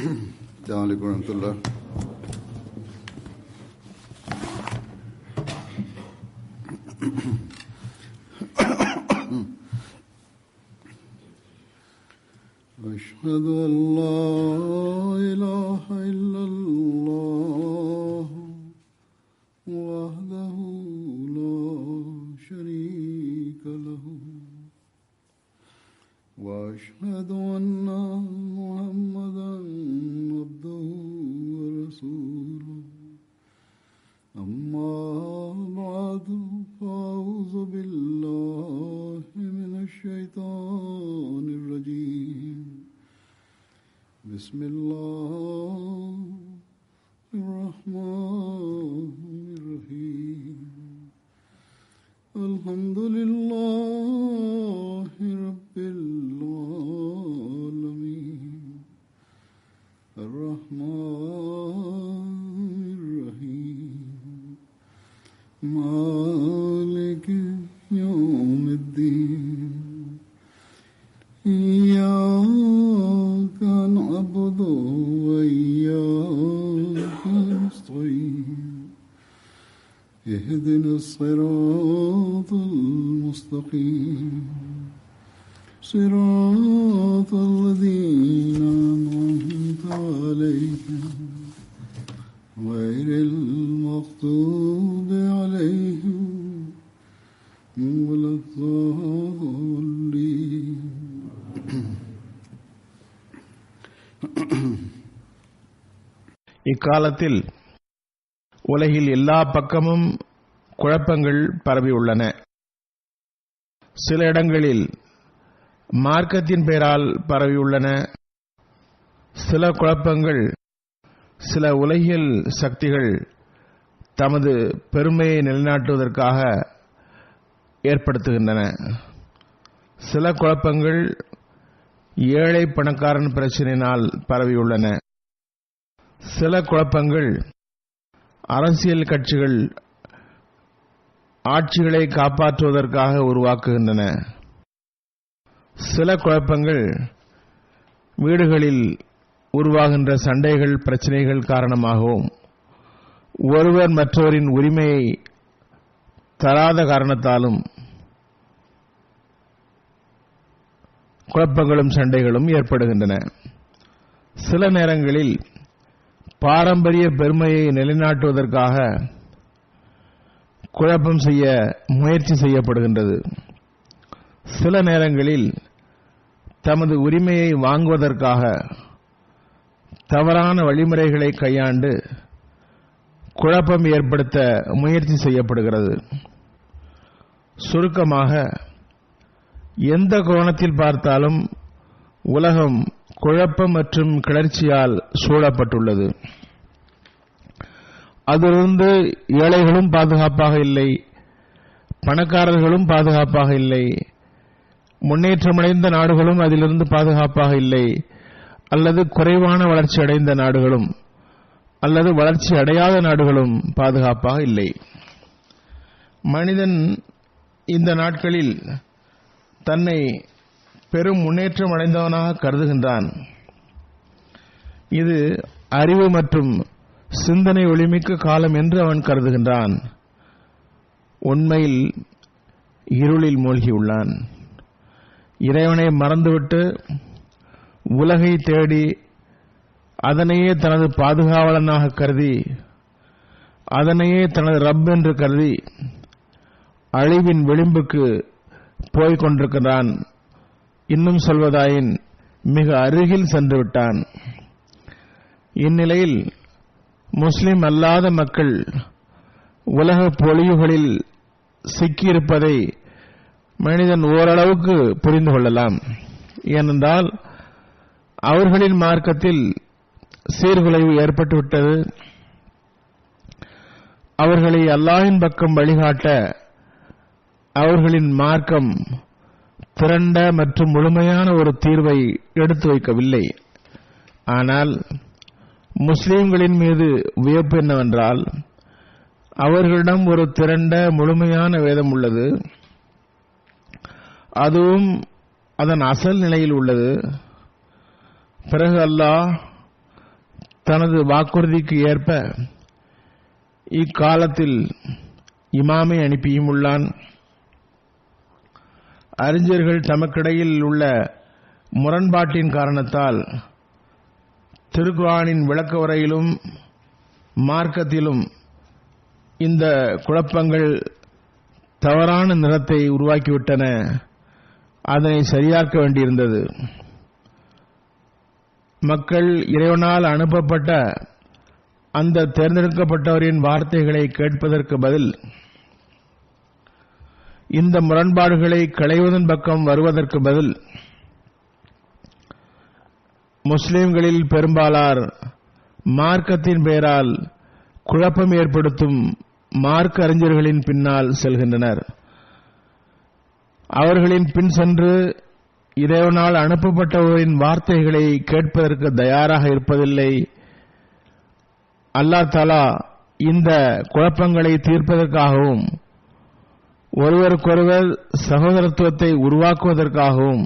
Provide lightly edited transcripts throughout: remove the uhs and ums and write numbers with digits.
السلام عليكم ورحمة الله. أشهد أن لا إله إلا الله وحده لا شريك له وأشهد أن محمدا عبده ورسوله أما بعد فأعوذ بالله من الشيطان الرجيم بسم الله الرحمن الرحيم الحمد لله رب العالمين الرحمن الرحيم مالك يوم الدين إياك نعبد وإياك نستعين اهدنا الصراط المستقيم صراط الذين أنعمت عليهم غير المغضوب عليهم ولا الضالين. இக்காலத்தில் உலகில் எல்லா பக்கமும் குழப்பங்கள் பரவியுள்ளன. சில இடங்களில் மார்க்கத்தின் பெயரால் பரவியுள்ளன. சில குழப்பங்கள் சில உலகியல் சக்திகள் தமது பெருமையை நிலைநாட்டுவதற்காக ஏற்படுத்துகின்றன. சில குழப்பங்கள் ஏழை பணக்காரன் பிரச்சினையினால் பரவியுள்ளன. சில குழப்பங்கள் அரசியல் கட்சிகள் ஆட்சிகளை காப்பாற்றுவதற்காக உருவாக்குகின்றன. சில குழப்பங்கள் வீடுகளில் உருவாகின்ற சண்டைகள் பிரச்சனைகள் காரணமாகவும் ஒருவர் மற்றவரின் உரிமையை தராத காரணத்தாலும் குழப்பங்களும் சண்டைகளும் ஏற்படுகின்றன. சில நேரங்களில் பாரம்பரிய பெருமையை நிலைநாட்டுவதற்காக குழப்பம் செய்ய முயற்சி செய்யப்படுகின்றது. சில நேரங்களில் தமது உரிமையை வாங்குவதற்காக தவறான வழிமுறைகளை கையாண்டு குழப்பம் ஏற்படுத்த முயற்சி செய்யப்படுகிறது. சுருக்கமாக, எந்த கோணத்தில் பார்த்தாலும் உலகம் குழப்பம் மற்றும் கிளர்ச்சியால் சூழப்பட்டுள்ளது. அதிலிருந்து ஏழைகளும் பாதுகாப்பாக இல்லை, பணக்காரர்களும் பாதுகாப்பாக இல்லை, முன்னேற்றமடைந்த நாடுகளும் அதிலிருந்து பாதுகாப்பாக இல்லை, அல்லது குறைவான வளர்ச்சி அடைந்த நாடுகளும் அல்லது வளர்ச்சி அடையாத நாடுகளும் பாதுகாப்பாக இல்லை. மனிதன் இந்த நாட்களில் தன்னை பெரும் முன்னேற்றம் அடைந்தவனாக கருதுகின்றான். இது அறிவு மற்றும் சிந்தனை ஒளிமிக்க காலம் என்று அவன் கருதுகின்றான். உண்மையில் இருளில் மூழ்கியுள்ளான். இறைவனை மறந்துவிட்டு உலகை தேடி அதனையே தனது பாதுகாவலனாக கருதி அதனையே தனது ரப் என்று கருதி அழிவின் விளிம்புக்கு போய்க் கொண்டிருக்கிறான். இன்னும் சொல்வதாயின் மிக அருகில் சென்று விட்டான். இந்நிலையில் முஸ்லிம் அல்லாத மக்கள் உலக பொழிவுகளில் சிக்கியிருப்பதை மனிதன் ஓரளவுக்கு புரிந்து கொள்ளலாம். ஏனென்றால் அவர்களின் மார்க்கத்தில் சீர்குலைவு ஏற்பட்டுவிட்டது. அவர்களை அல்லாஹ்வின் பக்கம் வழிகாட்ட அவர்களின் மார்க்கம் திரண்ட மற்றும் முழுமையான ஒரு தீர்வை எடுத்து வைக்கவில்லை. ஆனால் முஸ்லிம்களின் மீது வியப்பு என்னவென்றால், அவர்களிடம் ஒரு திரண்ட முழுமையான வேதம் உள்ளது. அதுவும் அதன் அசல் நிலையில் உள்ளது. பிறகு அல்லாஹ் தனது வாக்குறுதிக்கு ஏற்ப இக்காலத்தில் இமாமை அனுப்பியும் உள்ளான். அறிஞர்கள் தமக்கிடையில் உள்ள முரண்பாட்டின் காரணத்தால் திருக்குர்ஆனின் விளக்க உரையிலும் மார்க்கத்திலும் இந்த குழப்பங்கள் தவறான நிறத்தை உருவாக்கிவிட்டன. அதனை சரியாக்க வேண்டியிருந்தது. மக்கள் இறைவனால் அனுப்பப்பட்ட அந்த தேர்ந்தெடுக்கப்பட்டவரின் வார்த்தைகளை கேட்பதற்கு பதில் இந்த முரண்பாடுகளை களைவதன் பக்கம் வருவதற்கு பதில் முஸ்லிம்களில் பெரும்பாலார் மார்க்கத்தின் பெயரால் குழப்பம் ஏற்படுத்தும் மார்க்க அறிஞர்களின் பின்னால் செல்கின்றனர். அவர்களின் பின் சென்று இறைவனால் அனுப்பப்பட்டவரின் வார்த்தைகளை கேட்பதற்கு தயாராக இருப்பதில்லை. அல்லாஹ் தஆலா இந்த குழப்பங்களை தீர்ப்பதற்காகவும் ஒருவருக்கொருவர் சகோதரத்துவத்தை உருவாக்குவதற்காகவும்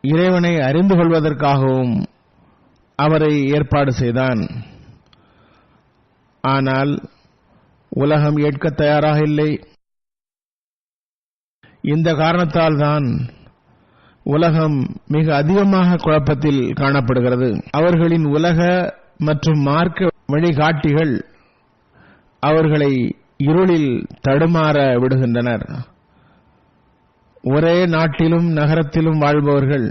இறைவனை அறிந்து கொள்வதற்காகவும் அவரை ஏற்பாடு செய்தான். ஆனால் உலகம் ஏற்க தயாராக இல்லை. இந்த காரணத்தால் தான் உலகம் மிக அதிகமாக குழப்பத்தில் காணப்படுகிறது. அவர்களின் உலக மற்றும் மார்க்க வழிகாட்டிகள் அவர்களை இருளில் தடுமாற விடுகின்றனர். ஒரே நாட்டிலும் நகரத்திலும் வாழ்பவர்கள்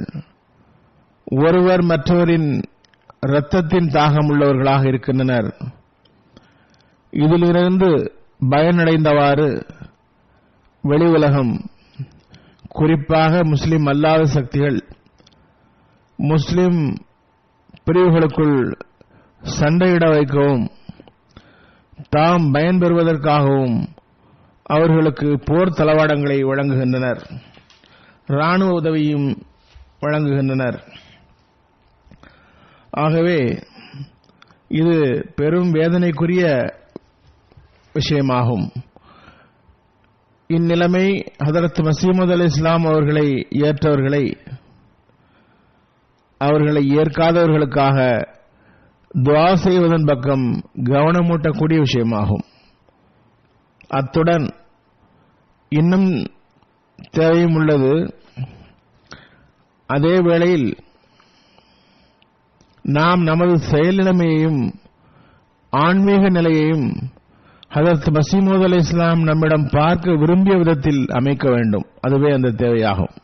ஒருவர் மற்றவரின் இரத்தத்தின் தாகம் உள்ளவர்களாக இருக்கின்றனர். இதிலிருந்து பயனடைந்தவாறு வெளி உலகம், குறிப்பாக முஸ்லிம் அல்லாத சக்திகள் முஸ்லிம் பிரிவுகளுக்குள் சண்டையிட வைக்கவும் தாம் பயன்பெறுவதற்காகவும் அவர்களுக்கு போர் தளவாடங்களை வழங்குகின்றனர், இராணுவ உதவியும் வழங்குகின்றனர். ஆகவே இது பெரும் வேதனைக்குரிய விஷயமாகும். இந்நிலைமை ஹதரத் மஸீஹ் மவ்ஊத் அலைஹிஸ்ஸலாம் அவர்களை ஏற்றவர்களை அவர்களை ஏற்காதவர்களுக்காக துஆ செய்வதன் பக்கம் கவனமூட்டக்கூடிய விஷயமாகும். அத்துடன் இன்னும் தேவையும் உள்ளது. அதே வேளையில் நாம் நமது செயல் நிலைமையையும் ஆன்மீக நிலையையும் ஹதரத் மஸீஹ் மவ்ஊத் அலைஹிஸ்ஸலாம் நம்மிடம் பார்க்க விரும்பிய விதத்தில் அமைக்க வேண்டும். அதுவே அந்த தேவையாகும்.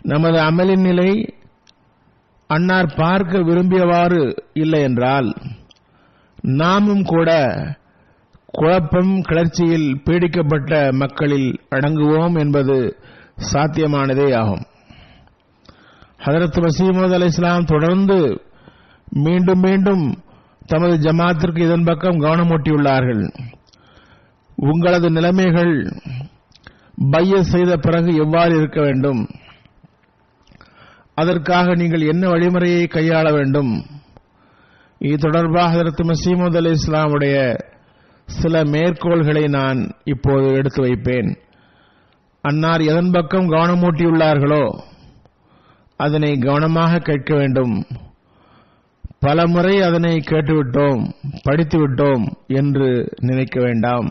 நமது அமலின் நிலை அன்னார் பார்க்க விரும்பியவாறு இல்லை என்றால் நாமும் கூட குழப்பம் கிளர்ச்சியில் பீடிக்கப்பட்ட மக்களில் அடங்குவோம் என்பது சாத்தியமானதே ஆகும். ஹதரத் மஸீஹ் மவ்ஊத் அலைஹிஸ்ஸலாம் தொடர்ந்து மீண்டும் மீண்டும் தமது ஜமாத்திற்கு இதன் பக்கம் கவனமூட்டியுள்ளார்கள். உங்களது நிலைமைகள் பையத் செய்த பிறகு எவ்வாறு இருக்க வேண்டும், அதற்காக நீங்கள் என்ன வழிமுறையை கையாள வேண்டும், இது தொடர்பாக ஹதரத் மஸீஹ் மவ்ஊத் அலைஹிஸ்ஸலாமுடைய சில மேற்கோள்களை நான் இப்போது எடுத்து வைப்பேன். அன்னார் எதன் பக்கம் கவனமூட்டியுள்ளார்களோ அதனை கவனமாக கேட்க வேண்டும். பல முறை அதனை கேட்டுவிட்டோம், படித்துவிட்டோம் என்று நினைக்க வேண்டாம்.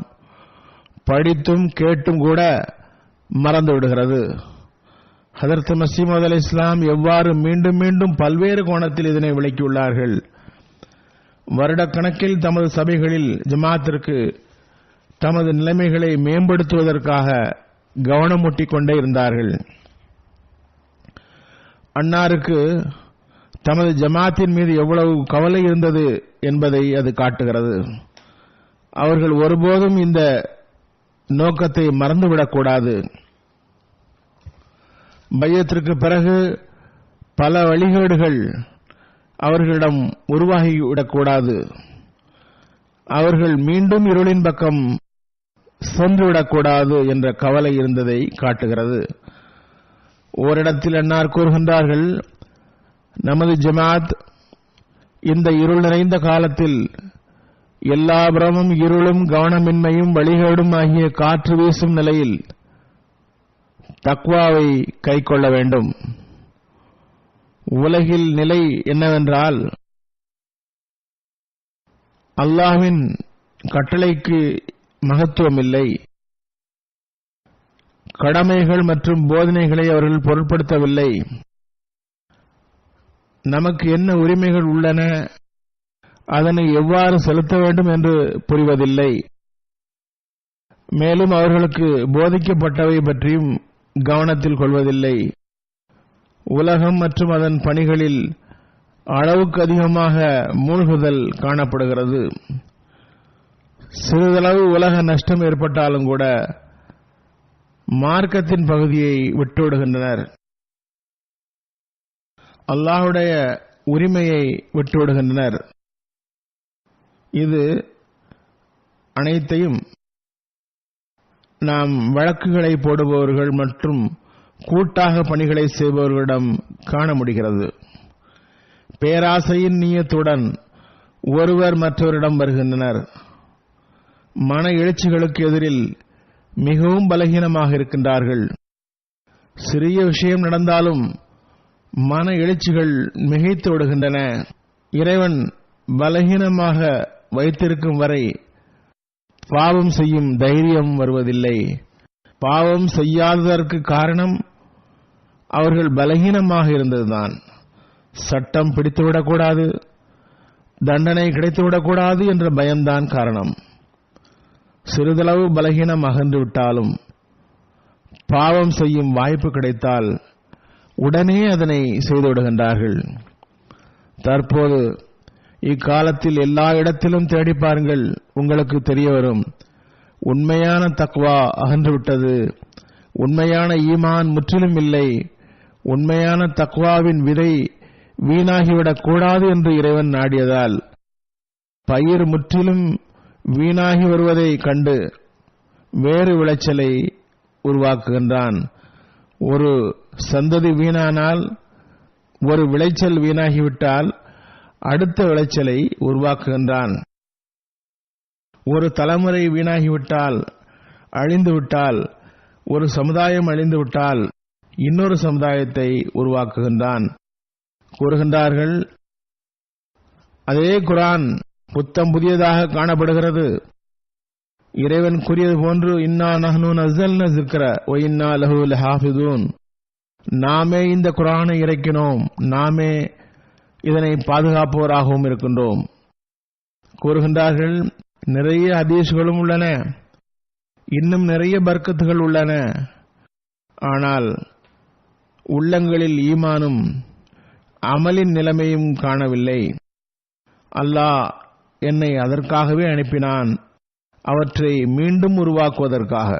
படித்தும் கேட்டும் கூட மறந்து விடுகிறது. ஹதரத் மஸீஹ் மவ்ஊத் அலைஹிஸ்ஸலாம் எவ்வாறு மீண்டும் மீண்டும் பல்வேறு கோணத்தில் இதனை விளக்கியுள்ளார்கள். வருடக்கணக்கில் தமது சபைகளில் ஜமாத்திற்கு தமது நிலைமைகளை மேம்படுத்துவதற்காக கவனமூட்டிக் கொண்டே இருந்தார்கள். அன்னாருக்கு தமது ஜமாத்தின் மீது எவ்வளவு கவலை இருந்தது என்பதை அது காட்டுகிறது. அவர்கள் ஒருபோதும் இந்த நோக்கத்தை மறந்துவிடக்கூடாது. பையத்திற்கு பிறகு பல வழிகேடுகள் அவர்களிடம் உருவாகிவிடக்கூடாது. அவர்கள் மீண்டும் இருளின் பக்கம் சென்றுவிடக்கூடாது என்ற கவலை இருந்ததை காட்டுகிறது. ஓரிடத்தில் அன்னார் கூறுகின்றார்கள், நமது ஜமாத் இந்த இருள் நிறைந்த காலத்தில் எல்லா புறமும் இருளும் கவனமின்மையும் வழிகேடும் ஆகிய காற்று வீசும் நிலையில் தக்வாவை கைக்கொள்ள வேண்டும். உலகில் நிலை என்னவென்றால், அல்லாஹ்வின் கட்டளைக்கு மகத்துவம் இல்லை. கடமைகள் மற்றும் போதனைகளை அவர்கள் பொருட்படுத்தவில்லை. நமக்கு என்ன உரிமைகள் உள்ளன, அதனை எவ்வாறு செலுத்த வேண்டும் என்று புரிவதில்லை. மேலும் அவர்களுக்கு போதிக்கப்பட்டவை பற்றியும் கவனத்தில் கொள்வதில்லை. உலகம் மற்றும் அதன் பணிகளில் அளவுக்கு அதிகமாக மூழ்குதல் காணப்படுகிறது. சிறிதளவு உலக நஷ்டம் ஏற்பட்டாலும் கூட மார்க்கத்தின் பகுதியை விட்டுவிடுகின்றனர். அல்லாஹ்வுடைய உரிமையை விட்டுவிடுகின்றனர். இது அனைத்தையும் நாம் வழக்குகளை போடுபவர்கள் மற்றும் கூட்டாக பணிகளை செய்பவர்களிடம் காண முடிகிறது. பேராசையின் நியத்துடன் ஒருவர் மற்றவரிடம் வருகின்றனர். மன எழுச்சிகளுக்கு எதிரில் மிகவும் பலகீனமாக இருக்கின்றார்கள். சிறிய விஷயம் நடந்தாலும் மன எழுச்சிகள் மிகைத்து விடுகின்றன. இறைவன் பலகீனமாக வைத்திருக்கும் வரை பாவம் செய்யும் தைரியம் வருவதில்லை. பாவம் செய்யாததற்கு காரணம் அவர்கள் பலகீனமாக இருந்ததுதான். சட்டம் பிடித்துவிடக்கூடாது, தண்டனை கிடைத்துவிடக்கூடாது என்ற பயம்தான் காரணம். சிறிதளவு பலகீனம் அகன்று விட்டாலும் பாவம் செய்யும் வாய்ப்பு கிடைத்தால் உடனே அதனை செய்துவிடுகின்றார்கள். தற்போது இக்காலத்தில் எல்லா இடத்திலும் தேடி பாருங்கள், உங்களுக்கு தெரிய வரும். உண்மையான தக்வா அகன்றுவிட்டது. உண்மையான ஈமான் முற்றிலும் இல்லை. உண்மையான தக்வாவின் விதை வீணாகிவிடக் கூடாது என்று இறைவன் நாடியதால் பயிர் முற்றிலும் வீணாகி வருவதை கண்டு வேறு விளைச்சலை உருவாக்குகின்றான். ஒரு சந்ததி வீணானால், ஒரு விளைச்சல் வீணாகிவிட்டால் அடுத்த விளைச்சலை உருவாக்குகின்றான். ஒரு தலைமுறை வீணாகிவிட்டால், அழிந்துவிட்டால், ஒரு சமுதாயம் அழிந்துவிட்டால் இன்னொரு சமுதாயத்தை உருவாக்குகின்றான். கூறுகின்றார்கள், அதே குர்ஆன் புத்தம் புதியதாக காணப்படுகிறது. இறைவன் கூறியது போன்று, இன்னா நஹ்னு நஸல்னா ஸிக்ர வ இன்னா லஹு லஹாஃபிதூன், நாமே இந்த குர்ஆனை இறக்கினோம், நாமே இதனை பாதுகாப்பவராகவும் இருக்கின்றோம். கூறுகின்றார்கள், நிறைய ஹதீஸ்களும் உள்ளன, இன்னும் நிறைய பர்க்கத்துகள் உள்ளன. ஆனால் உள்ளங்களில் ஈமானும் அமலின் நிலைமையும் காணவில்லை. அல்லாஹ் என்னை அதற்காகவே அனுப்பினான், அவற்றை மீண்டும் உருவாக்குவதற்காக.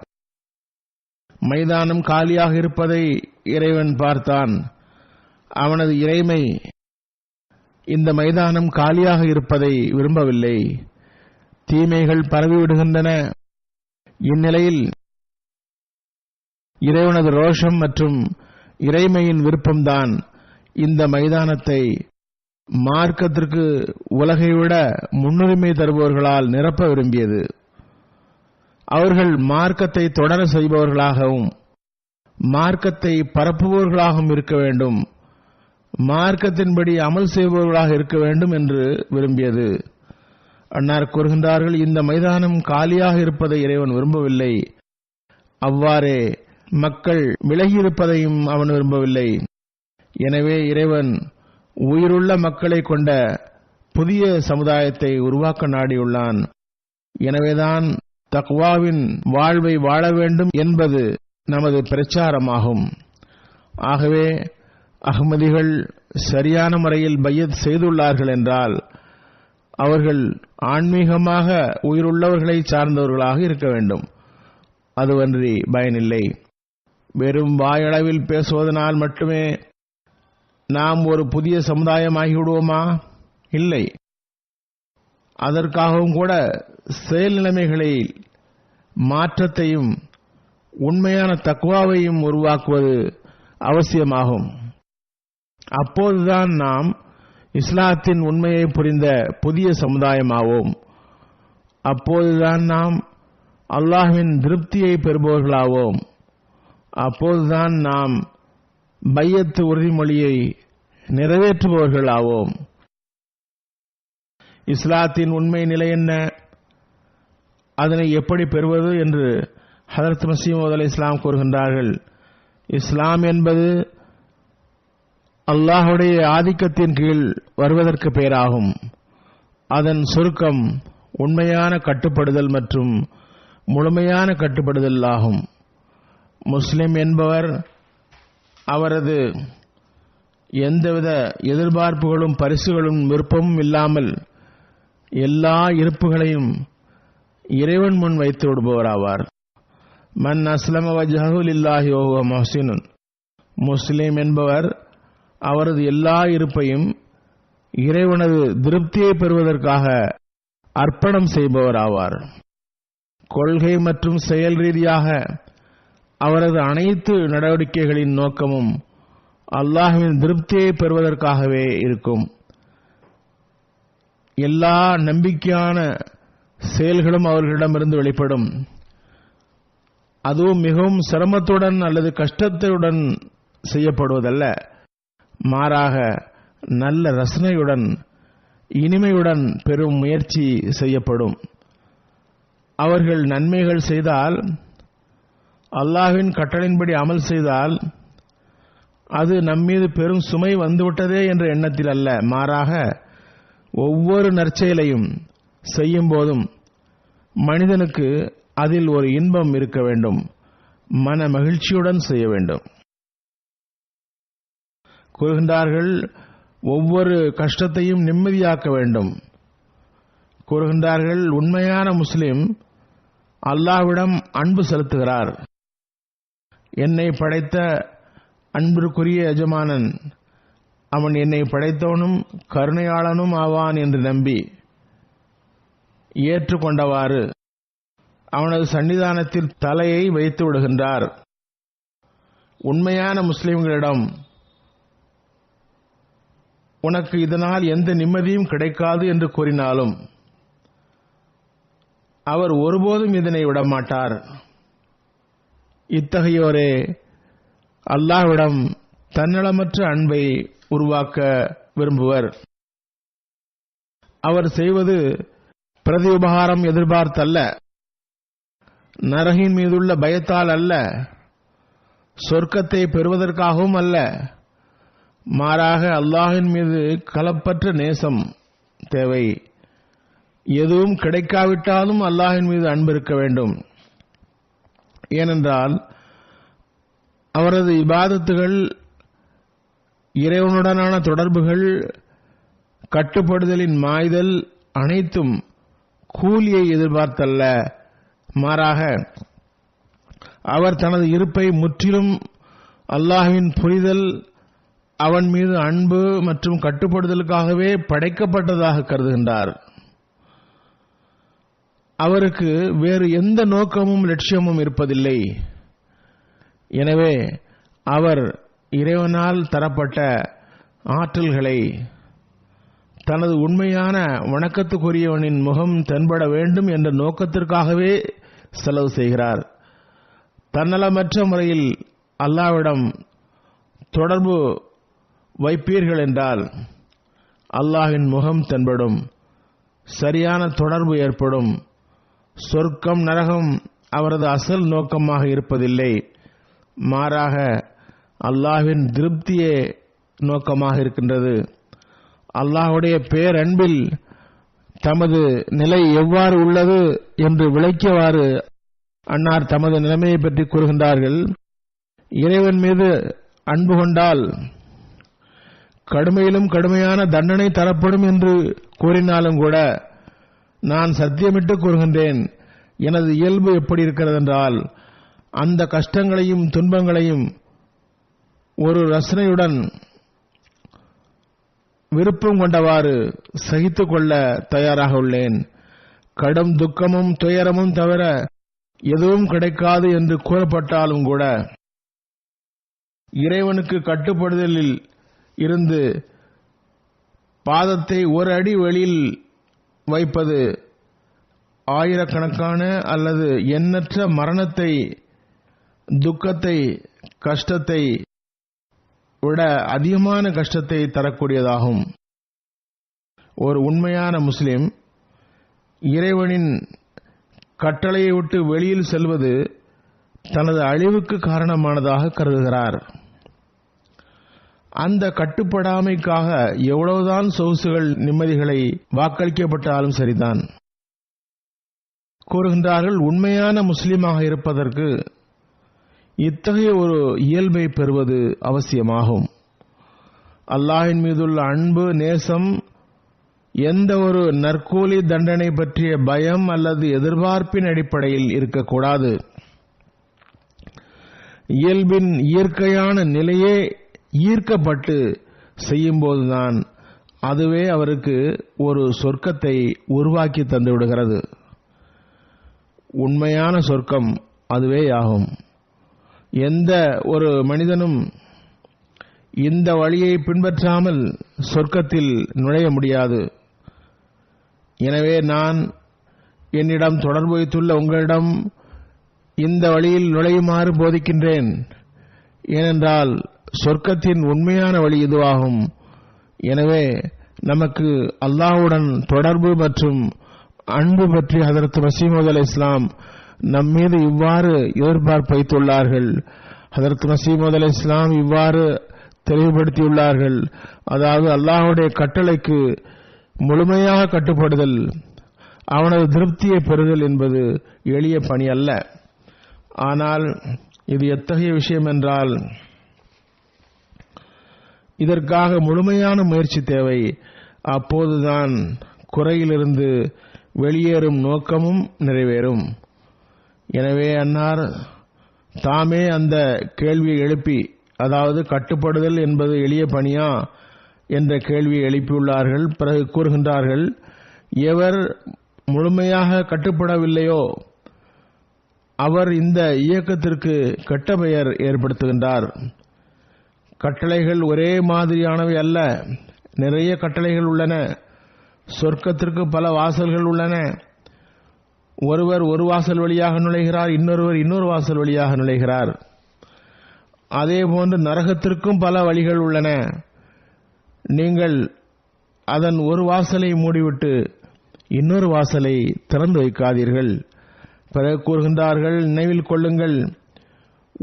மைதானம் காலியாக இருப்பதை இறைவன் பார்த்தான். அவனது இறைமை இந்த மைதானம் காலியாக இருப்பதை விரும்பவில்லை. தீமைகள் பரவிவிடுகின்றன. இந்நிலையில் இறைவனது ரோஷம் மற்றும் இறைமையின் விருப்பம்தான் இந்த மைதானத்தை மார்க்கத்திற்கு உலகை விட முன்னுரிமை தருபவர்களால் நிரப்ப விரும்பியது. அவர்கள் மார்க்கத்தை தொடர செய்பவர்களாகவும் மார்க்கத்தை பரப்புபவர்களாகவும் இருக்க வேண்டும், மார்க்கத்தின்படி அமல் செய்பவர்களாக இருக்க வேண்டும் என்று விரும்பியது. அன்னார் கூறுகின்றார்கள், இந்த மைதானம் காலியாக இருப்பதை இறைவன் விரும்பவில்லை. அவ்வாறே மக்கள் விலகியிருப்பதையும் அவன் விரும்பவில்லை. எனவே இறைவன் உயிருள்ள மக்களை கொண்ட புதிய சமுதாயத்தை உருவாக்க நாடியுள்ளான். எனவேதான் தக்வாவின் வாழ்வை வாழ வேண்டும் என்பது நமது பிரச்சாரமாகும். ஆகவே அஹ்மதிகள் சரியான முறையில் பையத் செய்துள்ளார்கள் என்றால் அவர்கள் ஆன்மீகமாக உயிருள்ளவர்களை சார்ந்தவர்களாக இருக்க வேண்டும். அதுவன்றி பயனில்லை. வெறும் வாயளவில் பேசுவதனால் மட்டுமே நாம் ஒரு புதிய சமுதாயமாகிவிடுவோமா? இல்லை. அதற்காகவும் கூட செயல் நிலைமைகளில் மாற்றத்தையும் உண்மையான தக்வாவையும் உருவாக்குவது அவசியமாகும். அப்போதுதான் நாம் இஸ்லாத்தின் உண்மையை புரிந்த புதிய சமுதாயமாவோம். அப்போதுதான் நாம் அல்லாஹ்வின் திருப்தியை பெறுபவர்களாவோம். அப்போதுதான் நாம் பையத்து உறுதிமொழியை நிறைவேற்றுபவர்கள் ஆவோம். இஸ்லாத்தின் உண்மை நிலை என்ன, அதனை எப்படி பெறுவது என்று ஹதரத் மஸீஹ் மவ்ஊத் அலைஹிஸ்ஸலாம் கூறுகின்றார்கள். இஸ்லாம் என்பது அல்லாஹ்வுடைய ஆதிக்கத்தின் கீழ் வருவதற்கு பெயராகும். அதன் சுருக்கம் உண்மையான கட்டுப்படுதல் மற்றும் முழுமையான கட்டுப்படுதல் ஆகும். முஸ்லிம் என்பவர் அவரது எந்தவித எதிர்பார்ப்புகளும் பரிசுகளும் விருப்பமும் இல்லாமல் எல்லா இருப்புகளையும் இறைவன் முன் வைத்து விடுபவராவார். மன் அஸ்லம வஜ்ஹஹு லில்லாஹி வஹுவ முஹ்ஸினுன். முஸ்லிம் என்பவர் அவரது எல்லா இருப்பையும் இறைவனது திருப்தியை பெறுவதற்காக அர்ப்பணம் செய்பவராவார். கொள்கை மற்றும் செயல் ரீதியாக அவரது அனைத்து நடவடிக்கைகளின் நோக்கமும் அல்லாஹ்வின் திருப்தியை பெறுவதற்காகவே இருக்கும். எல்லா நம்பிக்கையான செயல்களும் அவர்களிடமிருந்து வெளிப்படும். அதுவும் மிகவும் சிரமத்துடன் அல்லது கஷ்டத்துடன் செய்யப்படுவதல்ல, மாறாக நல்ல ரசனையுடன் இனிமையுடன் பெரும் முயற்சி செய்யப்படும். அவர்கள் நன்மைகள் செய்தால், அல்லாஹ்வின் கட்டளையின்படி அமல் செய்தால், அது நம்மீது பெரும் சுமை வந்துவிட்டதே என்ற எண்ணத்தில் அல்ல, மாறாக ஒவ்வொரு நற்செயலையும் செய்யும் போதும் மனிதனுக்கு அதில் ஒரு இன்பம் இருக்க வேண்டும், மன மகிழ்ச்சியுடன் செய்ய வேண்டும். கூறுகின்றார்கள், ஒவ்வொரு கஷ்டத்தையும் நிம்மதியாக்க வேண்டும். கூறுகின்றார்கள், உண்மையான முஸ்லிம் அல்லாஹ்விடம் அன்பு செலுத்துகிறார். என்னை படைத்த அன்பிற்குரிய எஜமானன் அவன் என்னை படைத்தவனும் கருணையாளனும் ஆவான் என்று நம்பி ஏற்றுக்கொண்டவாறு அவனது சன்னிதானத்தில் தலையை வைத்து விடுகின்றார். உண்மையான முஸ்லிம்களிடம் உனக்கு இதனால் எந்த நிம்மதியும் கிடைக்காது என்று கூறினாலும் அவர் ஒருபோதும் இதனை விடமாட்டார். இத்தகையோரே அல்லாஹ்விடம் தன்னலமற்ற அன்பை உருவாக்க விரும்புவர். அவர் செய்வது பிரதி உபகாரம் எதிர்பார்த்தல்ல, நரகின் மீதுள்ள பயத்தால் அல்ல, சொர்க்கத்தை பெறுவதற்காகவும் அல்ல, மாறாக அல்லாஹ்வின் மீது கலப்பற்ற நேசம் தேவை. எதுவும் கிடைக்காவிட்டாலும் அல்லாஹ்வின் மீது அன்பு இருக்க வேண்டும். ஏனென்றால் அவரது இபாதத்துகள், இறைவனுடனான தொடர்புகள், கட்டுப்படுதலின் மாய்தல் அனைத்தும் கூலியை எதிர்பார்த்தல்ல, மாறாக அவர் தனது இருப்பை முற்றிலும் அல்லாஹ்வின் புரிதல், அவன் மீது அன்பு மற்றும் கட்டுப்படுதலுக்காகவே படைக்கப்பட்டதாக கருதுகின்றார். அவருக்கு வேறு எந்த நோக்கமும் லட்சியமும் இருப்பதில்லை. எனவே அவர் இறைவனால் தரப்பட்ட ஆற்றல்களை தனது உண்மையான வணக்கத்துக்குரியவனின் முகம் தென்பட வேண்டும் என்ற நோக்கத்திற்காகவே செலவு செய்கிறார். தன்னலமற்ற முறையில் அல்லாஹ்விடம் தொடர்பு வைப்பீர்கள் என்றால் அல்லாஹ்வின் முகம் தென்படும், சரியான தொடர்பு ஏற்படும். சொர்க்கம் நரகம் அவரது அசல் நோக்கமாக இருப்பதில்லை, மாறாக அல்லாஹ்வின் திருப்தியே நோக்கமாக இருக்கின்றது. அல்லாஹ்வுடைய பேரன்பில் தமது நிலை எவ்வாறு உள்ளது என்று விளக்கியவாறு அன்னார் தமது நிலைமையை பற்றி கூறுகின்றார்கள். இறைவன் மீது அன்பு கொண்டால் கடுமையிலும் கடுமையான தண்டனை தரப்படும் என்று கூறினாலும் கூட நான் சத்தியமிட்டு கூறுகின்றேன், எனது இயல்பு எப்படி இருக்கிறது என்றால் அந்த கஷ்டங்களையும் துன்பங்களையும் ஒரு ரசனையுடன் விருப்பம் கொண்டவாறு சகித்துக் கொள்ள தயாராக உள்ளேன். கடும் துக்கமும் துயரமும் தவிர எதுவும் கிடைக்காது என்று கூறப்பட்டாலும் கூட இறைவனுக்கு கட்டுப்படுதலில் இருந்து பாதத்தை ஒரு அடி வெளியில் வைப்பது ஆயிரக்கணக்கான அல்லது எண்ணற்ற மரணத்தை, துக்கத்தை, கஷ்டத்தை விட அதிகமான கஷ்டத்தை தரக்கூடியதாகும். ஒரு உண்மையான முஸ்லிம் இறைவனின் கட்டளையை விட்டு வெளியில் செல்வது தனது அழிவுக்கு காரணமானதாக கருதுகிறார். அந்த கட்டுப்படாமைக்காக எவ்வளவுதான் சொகுசுகள் நிம்மதிகளை வாக்களிக்கப்பட்டாலும் சரிதான். கூறுகின்றார்கள், உண்மையான முஸ்லிமாக இருப்பதற்கு இத்தகைய ஒரு இயல்பை பெறுவது அவசியமாகும். அல்லாஹ்வின் மீதுள்ள அன்பு, நேசம், எந்த ஒரு நற்கூலி தண்டனை பற்றிய பயம் அல்லது எதிர்பார்ப்பின் அடிப்படையில் இருக்கக்கூடாது. இயல்பின் இயற்கையான நிலையே ஈர்க்கப்பட்டு செய்யும்போதுதான் அதுவே அவருக்கு ஒரு சொர்க்கத்தை உருவாக்கி தந்துவிடுகிறது. உண்மையான சொர்க்கம் அதுவேயாகும். எந்த ஒரு மனிதனும் இந்த வழியை பின்பற்றாமல் சொர்க்கத்தில் நுழைய முடியாது. எனவே நான் என்னிடம் தொடர்பு வைத்துள்ள உங்களிடம் இந்த வழியில் நுழையுமாறு போதிக்கின்றேன். ஏனென்றால் சொர்க்கத்தின் உண்மையான வழி இதுவாகும். எனவே நமக்கு அல்லாஹ்வுடன் தொடர்பு மற்றும் அன்பு பற்றி ஹதரத் மஸீஹ் மவ்ஊத் அலைஹிஸ்ஸலாம் நம்மீது இவ்வாறு எதிர்பார்ப்பு வைத்துள்ளார்கள். ஹதரத் மஸீஹ் மவ்ஊத் அலைஹிஸ்ஸலாம் இவ்வாறு தெளிவுபடுத்தியுள்ளார்கள். அதாவது அல்லாஹ்வுடைய கட்டளைக்கு முழுமையாக கட்டுப்படுதல், அவனது திருப்தியை பெறுதல் என்பது எளிய பணி அல்ல. ஆனால் இது எத்தகைய விஷயம் என்றால் இதற்காக முழுமையான முயற்சி தேவை. அப்போதுதான் குறையிலிருந்து வெளியேறும் நோக்கமும் நிறைவேறும். எனவே அன்னார் தாமே அந்த கேள்வியை எழுப்பி, அதாவது கட்டுப்படுதல் என்பது எளிய பணியா என்ற கேள்வியை எழுப்பியுள்ளார்கள். பிறகு கூறுகின்றார்கள், எவர் முழுமையாக கட்டுப்படவில்லையோ அவர் இந்த இயக்கத்திற்கு கெட்ட பெயர் ஏற்படுத்துகின்றார். கட்டளைகள் ஒரே மாதிரியானவை அல்ல. நிறைய கட்டளைகள் உள்ளன. சொர்க்கத்திற்கு பல வாசல்கள் உள்ளன. ஒருவர் ஒரு வாசல் வழியாக நுழைகிறார், இன்னொருவர் இன்னொரு வாசல் வழியாக நுழைகிறார். அதேபோன்று நரகத்திற்கும் பல வழிகள் உள்ளன. நீங்கள் அதன் ஒரு வாசலை மூடிவிட்டு இன்னொரு வாசலை திறந்து வைக்காதீர்கள். பிறகு கூறுகின்றார்கள், நினைவில் கொள்ளுங்கள்,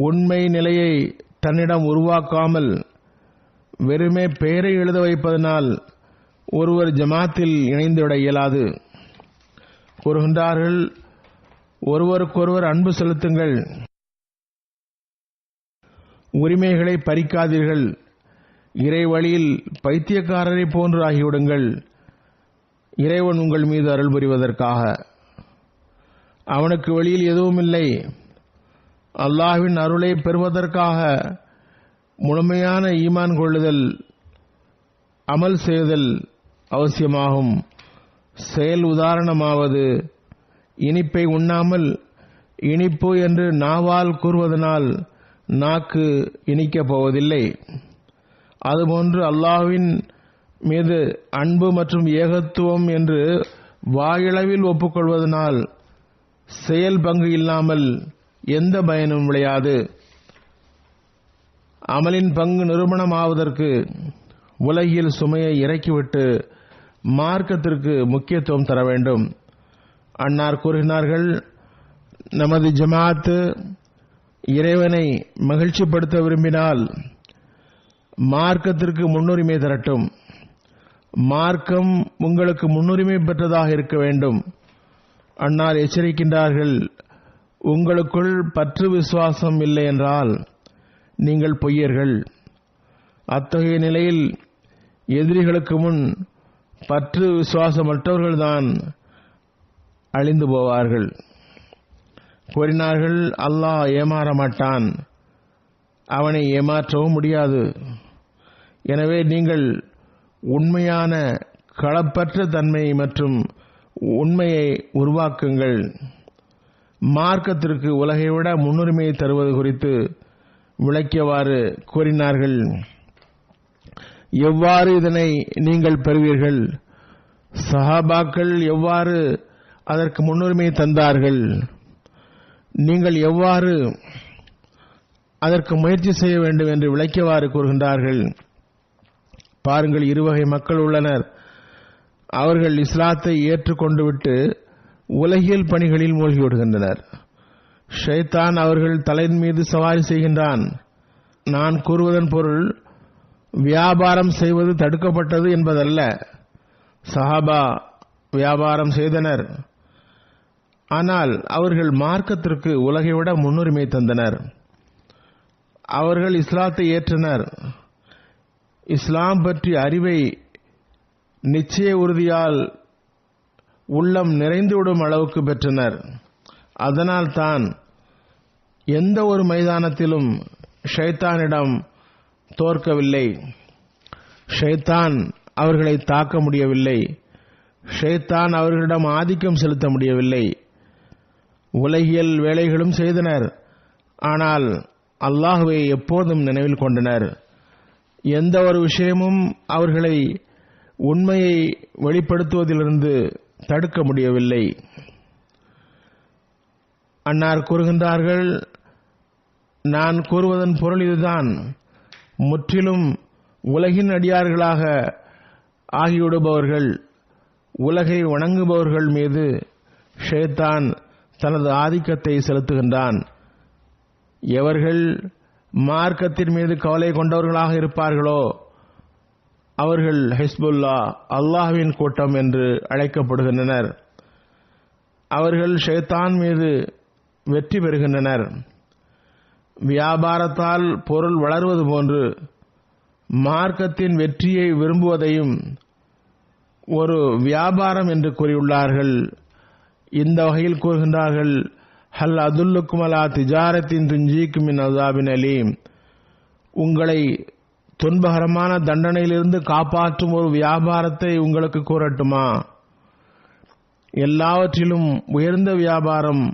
உண்மை நிலையை தன்னிடம் உருவாக்காமல் வெறுமே பெயரை எழுத வைப்பதனால் ஒருவர் ஜமாத்தில் இணைந்துவிட இயலாது. கூறுகின்றார்கள், ஒருவருக்கொருவர் அன்பு செலுத்துங்கள், உரிமைகளை பறிக்காதீர்கள், இறை வழியில் பைத்தியக்காரரை போன்று ஆகிவிடுங்கள். இறைவன் உங்கள் மீது அருள் புரிவதற்காக. அவனுக்கு வெளியில் எதுவும் இல்லை. அல்லாஹ்வின் அருளை பெறுவதற்காக முழுமையான ஈமான் கொள்ளுதல், அமல் செய்தல் அவசியமாகும். செயல் உதாரணமாவது, இனிப்பை உண்ணாமல் இனிப்பு என்று நாவால் கூறுவதனால் நாக்கு இனிக்கப் போவதில்லை. அதுபோன்று அல்லாஹ்வின் மீது அன்பு மற்றும் ஏகத்துவம் என்று வாயளவில் ஒப்புக்கொள்வதனால் செயல் பங்கு இல்லாமல் எந்த பயனும் விளையாது. அமலின் பங்கு நிரூபணமாவதற்கு உலகில் சுமையை இறக்கிவிட்டு மார்க்கத்திற்கு முக்கியத்துவம் தர வேண்டும். அன்னார் கூறுகிறார்கள், நமது ஜமாத் இறைவனை மகிழ்ச்சிப்படுத்த விரும்பினால் மார்க்கத்திற்கு முன்னுரிமை தரட்டும். மார்க்கம் உங்களுக்கு முன்னுரிமை பெற்றதாக இருக்க வேண்டும். அன்னார் எச்சரிக்கின்றார்கள், உங்களுக்குள் பற்று விசுவாசம் இல்லை என்றால் நீங்கள் பொய்யர்கள். அத்தகைய நிலையில் எதிரிகளுக்கு முன் பற்று விசுவாசமற்றவர்கள்தான் அழிந்து போவார்கள். கூறினார்கள், அல்லாஹ் ஏமாற மாட்டான், அவனை ஏமாற்றவும் முடியாது. எனவே நீங்கள் உண்மையான களப்பற்ற தன்மை மற்றும் உண்மையை உருவாக்குங்கள். மார்க்கத்திற்கு உலகை விட முன்னுரிமை தருவது குறித்து விளக்கியவாறு கூறினார்கள், எவ்வாறு இதனை நீங்கள் பெறுவீர்கள்? சஹாபாக்கள் எவ்வாறு அதற்கு முன்னுரிமை தந்தார்கள்? நீங்கள் எவ்வாறு அதற்கு முயற்சி செய்ய வேண்டும் என்று விளக்கியவாறு கூறுகின்றார்கள். பாருங்கள், இருவகை மக்கள் உள்ளனர். அவர்கள் இஸ்லாத்தை ஏற்றுக்கொண்டு விட்டு உலகியல் பணிகளில் மூழ்கிவிடுகின்றனர். ஷைத்தான் அவர்கள் தலையின் மீது சவாரி செய்கின்றான். நான் கூறுவதன் பொருள் வியாபாரம் செய்வது தடுக்கப்பட்டது என்பதல்ல. சஹாபா வியாபாரம் செய்தனர், ஆனால் அவர்கள் மார்க்கத்திற்கு உலகை விட முன்னுரிமை தந்தனர். அவர்கள் இஸ்லாத்தை ஏற்றனர். இஸ்லாம் பற்றிய அறிவை நிச்சய உறுதியால் உள்ளம் நிறைந்துவிடும் அளவுக்கு பெற்றனர். அதனால் தான் எந்த ஒரு மைதானத்திலும் ஷைத்தானிடம் தோற்கவில்லை. ஷைத்தான் அவர்களை தாக்க முடியவில்லை. ஷைத்தான் அவர்களிடம் ஆதிக்கம் செலுத்த முடியவில்லை. உலகியல் வேலைகளும் செய்தனர், ஆனால் அல்லாஹ்வை எப்போதும் நினைவில் கொண்டனர். எந்த ஒரு விஷயமும் அவர்களை உண்மையை வெளிப்படுத்துவதிலிருந்து தடுக்க முடியவில்லை. அன்னார் கூறுகின்றார்கள், நான் கூறுவதன் பொருள் இதுதான். முற்றிலும் உலகின் அடியார்களாக ஆகிவிடுபவர்கள், உலகை வணங்குபவர்கள் மீது ஷைத்தான் தனது ஆதிக்கத்தை செலுத்துகின்றான். எவர்கள் மார்க்கத்தின் மீது கவலை கொண்டவர்களாக இருப்பார்களோ அவர்கள் ஹிஸ்புல்லா, அல்லாஹ்வின் கூட்டம் என்று அழைக்கப்படுகின்றனர். அவர்கள் ஷைத்தான் மீது வெற்றி பெறுகின்றனர். வியாபாரத்தால் பொருள் வளர்வது போன்று மார்க்கத்தின் வெற்றியை விரும்புவதையும் ஒரு வியாபாரம் என்று கூறியுள்ளார்கள். இந்த வகையில் கூறுகின்றார்கள், ஹல் அதுல்லுக்கும் அலா திஜாரத்தின் துஞ்சிக்கும் மின் அஸாபின் அலீம். உங்களை துன்பகரமான தண்டனையிலிருந்து காப்பாற்றும் ஒரு வியாபாரத்தை உங்களுக்கு கூறட்டுமா? எல்லாவற்றிலும் உயர்ந்த வியாபாரம்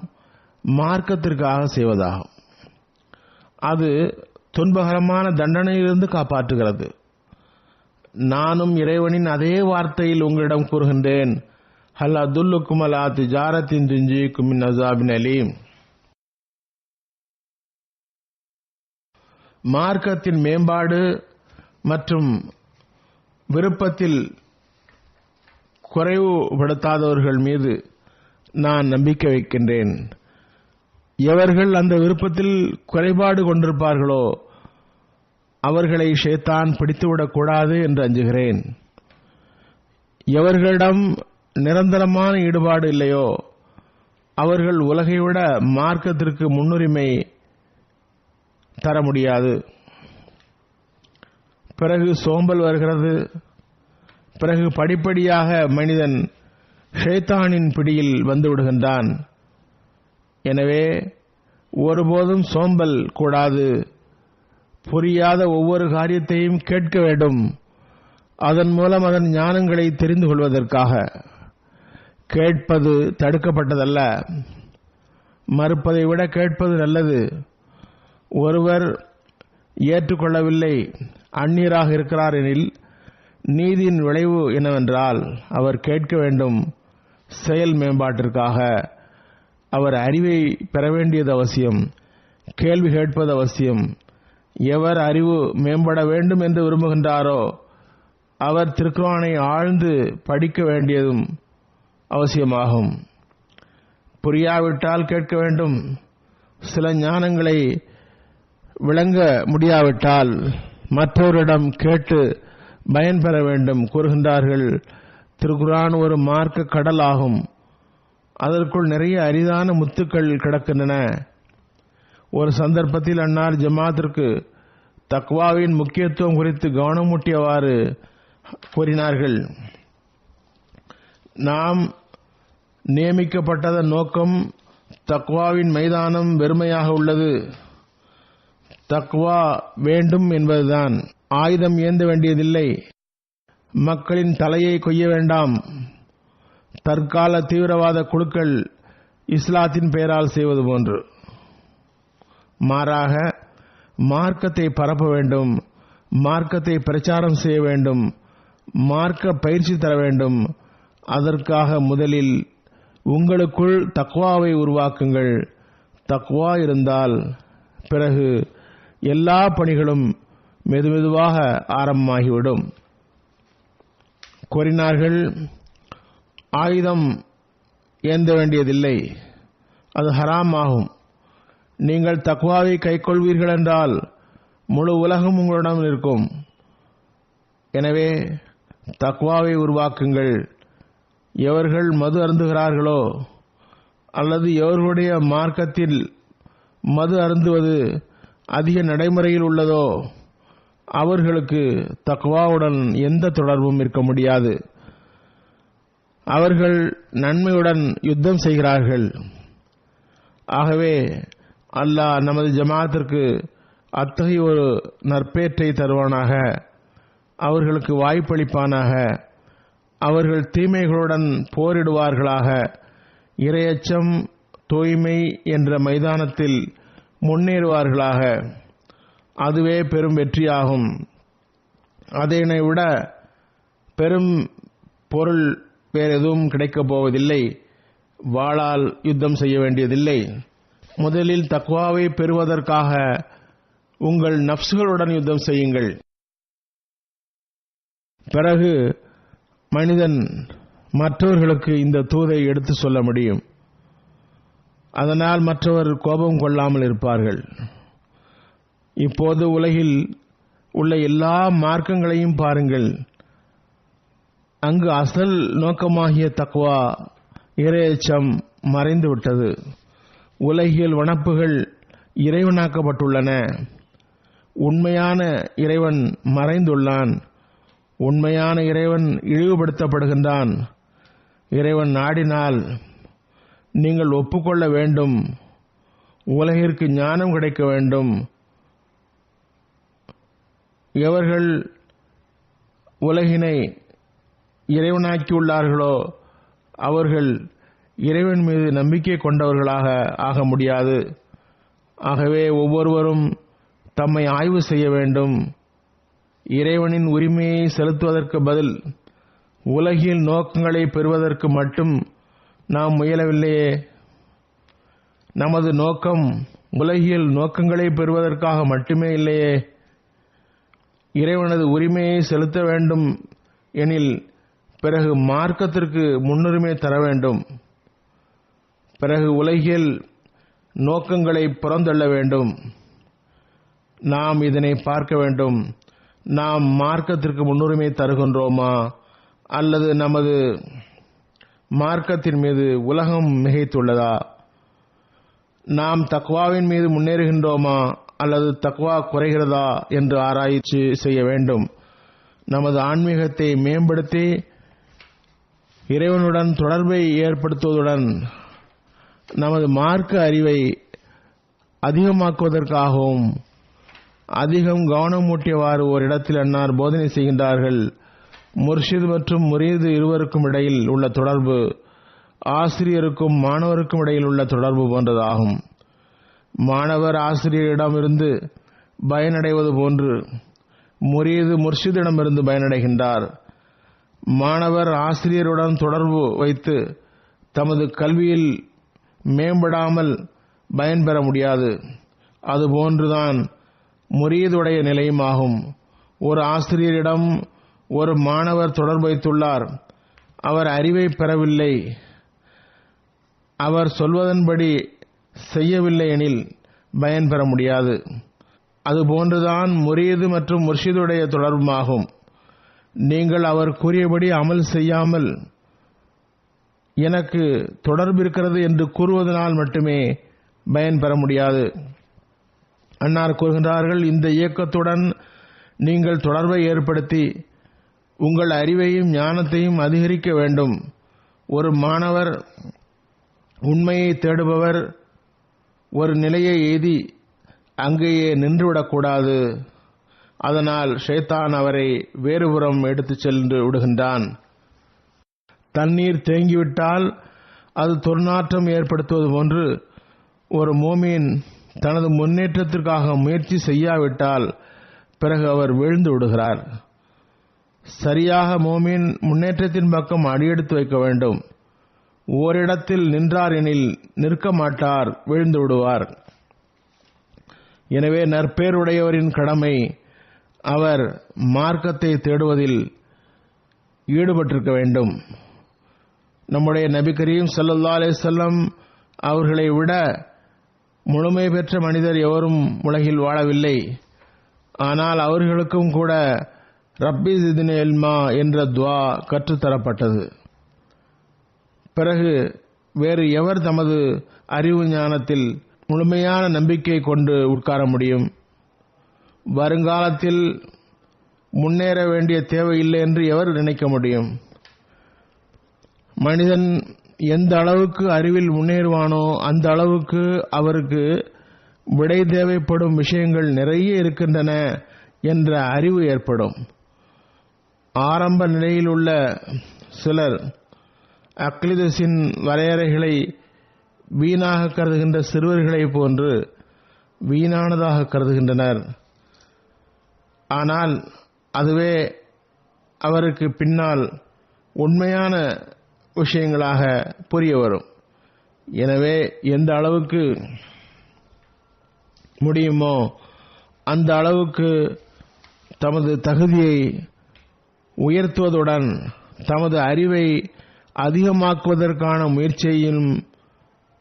மார்க்கத்திற்காக செய்வதாகும். அது துன்பகரமான தண்டனையிலிருந்து காப்பாற்றுகிறது. நானும் இறைவனின் அதே வார்த்தையில் உங்களிடம் கூறுகின்றேன், ஹல் அதுல்லுக்கும் அலா திஜாரத்தின் துஞ்சிக்கும் மின் அஸாபின் அலீம். மார்க்கத்தின் மேம்பாடு மற்றும் விருப்பத்தில் குறைவுபடுத்தாதவர்கள் மீது நான் நம்பிக்கை வைக்கின்றேன். எவர்கள் அந்த விருப்பத்தில் குறைபாடு கொண்டிருப்பார்களோ அவர்களை ஷைத்தான் பிடித்துவிடக்கூடாது என்று அஞ்சுகிறேன். எவர்களிடம் நிரந்தரமான ஈடுபாடு இல்லையோ அவர்கள் உலகை விட மார்க்கத்திற்கு முன்னுரிமை தர முடியாது. பிறகு சோம்பல் வருகிறது. பிறகு படிப்படியாக மனிதன் ஷைத்தானின் பிடியில் வந்துவிடுகின்றான். எனவே ஒருபோதும் சோம்பல் கூடாது. புரியாத ஒவ்வொரு காரியத்தையும் கேட்க வேண்டும், அதன் மூலம் அதன் ஞானங்களை தெரிந்து கொள்வதற்காக. கேட்பது தடுக்கப்பட்டதல்ல, மறுப்பதை விட கேட்பது நல்லது. ஒருவர் ஏற்றுக்கொள்ளவில்லை, அந்நியராக இருக்கிறார் எனில் நீதியின் விளைவு என்னவென்றால் அவர் கேட்க வேண்டும். செயல் மேம்பாட்டிற்காக அவர் அறிவை பெற வேண்டியது அவசியம். கேள்வி கேட்பது அவசியம். எவர் அறிவு மேம்பட வேண்டும் என்று விரும்புகின்றாரோ அவர் திருக்குர்ஆனை ஆழ்ந்து படிக்க வேண்டியதும் அவசியமாகும். புரியாவிட்டால் கேட்க வேண்டும். சில ஞானங்களை விளங்க முடியாவிட்டால் மற்றவரிடம் கேட்டு பயன்பெற வேண்டும். கூறுகின்றார்கள், திருக்குர்ஆன் ஒரு மார்க்க கடல் ஆகும். அதற்குள் நிறைய அரிதான முத்துக்கள் கிடக்கின்றன. ஒரு சந்தர்ப்பத்தில் அன்னார் ஜமாத்திற்கு தக்வாவின் முக்கியத்துவம் குறித்து கவனமூட்டியவாறு கூறினார்கள். நாம் நியமிக்கப்பட்டதன் நோக்கம் தக்வாவின் மைதானம் வெறுமையாக உள்ளது. தக்வா வேண்டும் என்பதுதான். ஆயுதம் ஏந்த வேண்டியதில்லை. மக்களின் தலையை கொய்ய வேண்டாம். தற்கால தீவிரவாத குழுக்கள் இஸ்லாத்தின் பெயரால் செய்வது போன்று. மாறாக மார்க்கத்தை பரப்ப வேண்டும், மார்க்கத்தை பிரச்சாரம் செய்ய வேண்டும், மார்க்க பயிற்சி தர வேண்டும். அதற்காக முதலில் உங்களுக்குள் தக்வாவை உருவாக்குங்கள். தக்வா இருந்தால் பிறகு எல்லா பணிகளும் மெதுமெதுவாக ஆரம்பமாகிவிடும். கூறினார்கள், ஆயுதம் ஏந்த வேண்டியதில்லை, அது ஹராம் ஆகும். நீங்கள் தக்வாவை கைக்கொள்வீர்கள் என்றால் முழு உலகம் உங்களிடம் இருக்கும். எனவே தக்வாவை உருவாக்குங்கள். எவர்கள் மது அருந்துகிறார்களோ அல்லது எவர்களுடைய மார்க்கத்தில் மது அருந்துவது அதிக நடைமுறையில் உள்ளதோ அவர்களுக்கு தக்வாவுடன் எந்த தொடர்பும் இருக்க முடியாது. அவர்கள் நன்மையுடன் யுத்தம் செய்கிறார்கள். ஆகவே அல்லாஹ் நமது ஜமாத்திற்கு அத்தகைய ஒரு நற்பேற்றை தருவானாக, அவர்களுக்கு வாய்ப்பளிப்பானாக. அவர்கள் தீமைகளுடன் போரிடுவார்களாக. இறையச்சம், தூய்மை என்ற மைதானத்தில் முன்னேறுவார்களாக. அதுவே பெரும் வெற்றியாகும். அதனை விட பெரும் பொருள் வேறு எதுவும் கிடைக்கப் போவதில்லை. வாளால் யுத்தம் செய்ய வேண்டியதில்லை. முதலில் தக்வாவை பெறுவதற்காக உங்கள் நஃப்ஸ்களுடன் யுத்தம் செய்யுங்கள். பிறகு மனிதன் மற்றவர்களுக்கு இந்த தூதை எடுத்து சொல்ல முடியும். அதனால் மற்றவர் கோபம் கொள்ளாமல் இருப்பார்கள். இப்போது உலகில் உள்ள எல்லா மார்க்கங்களையும் பாருங்கள். அங்கு அசல் நோக்கமாகிய தக்வா, இறையச்சம் மறைந்துவிட்டது. உலகியல் வனப்புகள் இறைவனாக்கப்பட்டுள்ளன. உண்மையான இறைவன் மறைந்துள்ளான். உண்மையான இறைவன் இழிவுபடுத்தப்படுகின்றான். இறைவன் நாடினால் நீங்கள் ஒப்புக்கொள்ள வேண்டும். உலகிற்கு ஞானம் கிடைக்க வேண்டும். எவர்கள் உலகினை இறைவனாக்கியுள்ளார்களோ அவர்கள் இறைவன் மீது நம்பிக்கை கொண்டவர்களாக ஆக முடியாது. ஆகவே ஒவ்வொருவரும் தம்மை ஆய்வு செய்ய வேண்டும். இறைவனின் உரிமையை செலுத்துவதற்கு பதில் உலகில் நோக்கங்களை பெறுவதற்கு மட்டும் நாம் முயலவில்லையே. நமது நோக்கம் உலகில் நோக்கங்களை பெறுவதற்காக மட்டுமே இல்லையே. இறைவனது உரிமையை செலுத்த வேண்டும் எனில் பிறகு மார்க்கத்திற்கு முன்னுரிமை தர வேண்டும். பிறகு உலகில் நோக்கங்களை புறந்தள்ள வேண்டும். நாம் இதனை பார்க்க வேண்டும். நாம் மார்க்கத்திற்கு முன்னுரிமை தருகின்றோமா அல்லது நமது மார்க்கத்தின் மீது உலகம் மிகைத்துள்ளதா? நாம் தக்வாவின் மீது முன்னேறுகின்றோமா அல்லது தக்வா குறைகிறதா என்று ஆராய்ச்சி செய்ய வேண்டும். நமது ஆன்மீகத்தை மேம்படுத்தி இறைவனுடன் தொடர்பை ஏற்படுத்துவதுடன் நமது மார்க்க அறிவை அதிகமாக்குவதற்காகவும் அதிகம் கவனமூட்டியவாறு ஓரிடத்தில் அன்னார் போதனை செய்கின்றார்கள். முர்ஷித் மற்றும் முரீது இருவருக்கும் இடையில் உள்ள தொடர்பு ஆசிரியருக்கும் மாணவருக்கும் இடையில் உள்ள தொடர்பு போன்றதாகும். மாணவர் ஆசிரியரிடமிருந்து பயனடைவது போன்று முரீது முர்ஷிதிடமிருந்து பயனடைகின்றார். மாணவர் ஆசிரியருடன் தொடர்பு வைத்து தமது கல்வியில் மேம்படாமல் பயன்பெற முடியாது. அதுபோன்றுதான் முரீதுடைய நிலையுமாகும். ஒரு ஆசிரியரிடம் ஒரு மாணவர் தொடர்பு வைத்துள்ளார். அவர் அறிவை பெறவில்லை. அவர் சொல்வதன்படி செய்யவில்லை எனில் பயன்பெற முடியாது. அதுபோன்றுதான் முரீது மற்றும் முர்ஷிதுடைய தொடர்புமாகும். நீங்கள் அவர் கூறியபடி அமல் செய்யாமல் எனக்கு தொடர்பு இருக்கிறது என்று கூறுவதனால் மட்டுமே பயன்பெற முடியாது. அன்னார் கூறுகின்றார்கள், இந்த இயக்கத்துடன் நீங்கள் தொடர்பை ஏற்படுத்தி உங்கள் அறிவையும் ஞானத்தையும் அதிகரிக்க வேண்டும். ஒரு மாணவர் உண்மையை தேடுபவர் ஒரு நிலையை எய்தி அங்கேயே நின்றுவிடக்கூடாது. அதனால் ஷைத்தான் அவரை வேறுபுறம் எடுத்துச் சென்று விடுகின்றான். தண்ணீர் தேங்கிவிட்டால் அது துர்நாற்றம் ஏற்படுத்துவது போன்று ஒரு மோமீன் தனது முன்னேற்றத்திற்காக முயற்சி செய்யாவிட்டால் பிறகு அவர் வீழ்ந்து விடுகிறார். சரியாக மோமீன் முன்னேற்றத்தின் பக்கம் அடியெடுத்து வைக்க வேண்டும். ஓரிடத்தில் நின்றார் எனில் நிற்க மாட்டார், வீழ்ந்து விடுவார். எனவே நற்பேருடையவரின் கடமை அவர் மார்க்கத்தை தேடுவதில் ஈடுபட்டிருக்க வேண்டும். நம்முடைய நபி கரீம் ஸல்லல்லாஹு அலைஹி வஸல்லம் அவர்களை விட முழுமை பெற்ற மனிதர் எவரும் உலகில் வாழவில்லை. ஆனால் அவர்களுக்கும் கூட ரப்பி ஜித்னி இல்மா என்ற துஆ கற்றுத்தரப்பட்டது. பிறகு வேறு எவர் தமது அறிவு ஞானத்தில் முழுமையான நம்பிக்கை கொண்டு உட்கார முடியும்? வருங்காலத்தில் முன்னேற வேண்டிய தேவையில்லை என்று எவர் நினைக்க முடியும்? மனிதன் எந்த அளவுக்கு அறிவில் முன்னேறுவானோ அந்த அளவுக்கு அவருக்கு விடை தேவைப்படும் விஷயங்கள் நிறைய இருக்கின்றன என்ற அறிவு ஏற்படும். ஆரம்ப நிலையில் உள்ள சிலர் அக்லிதஸின் வரையறைகளை வீணாக கருதுகின்ற சிறுவர்களை போன்று வீணானதாக கருதுகின்றனர். ஆனால் அதுவே அவருக்கு பின்னால் உண்மையான விஷயங்களாக புரிய வரும். எனவே எந்த அளவுக்கு முடியுமோ அந்த அளவுக்கு தமது தகுதியை உயர்த்துவதுடன் தமது அறிவை அதிகமாக்குவதற்கான முயற்சியையும்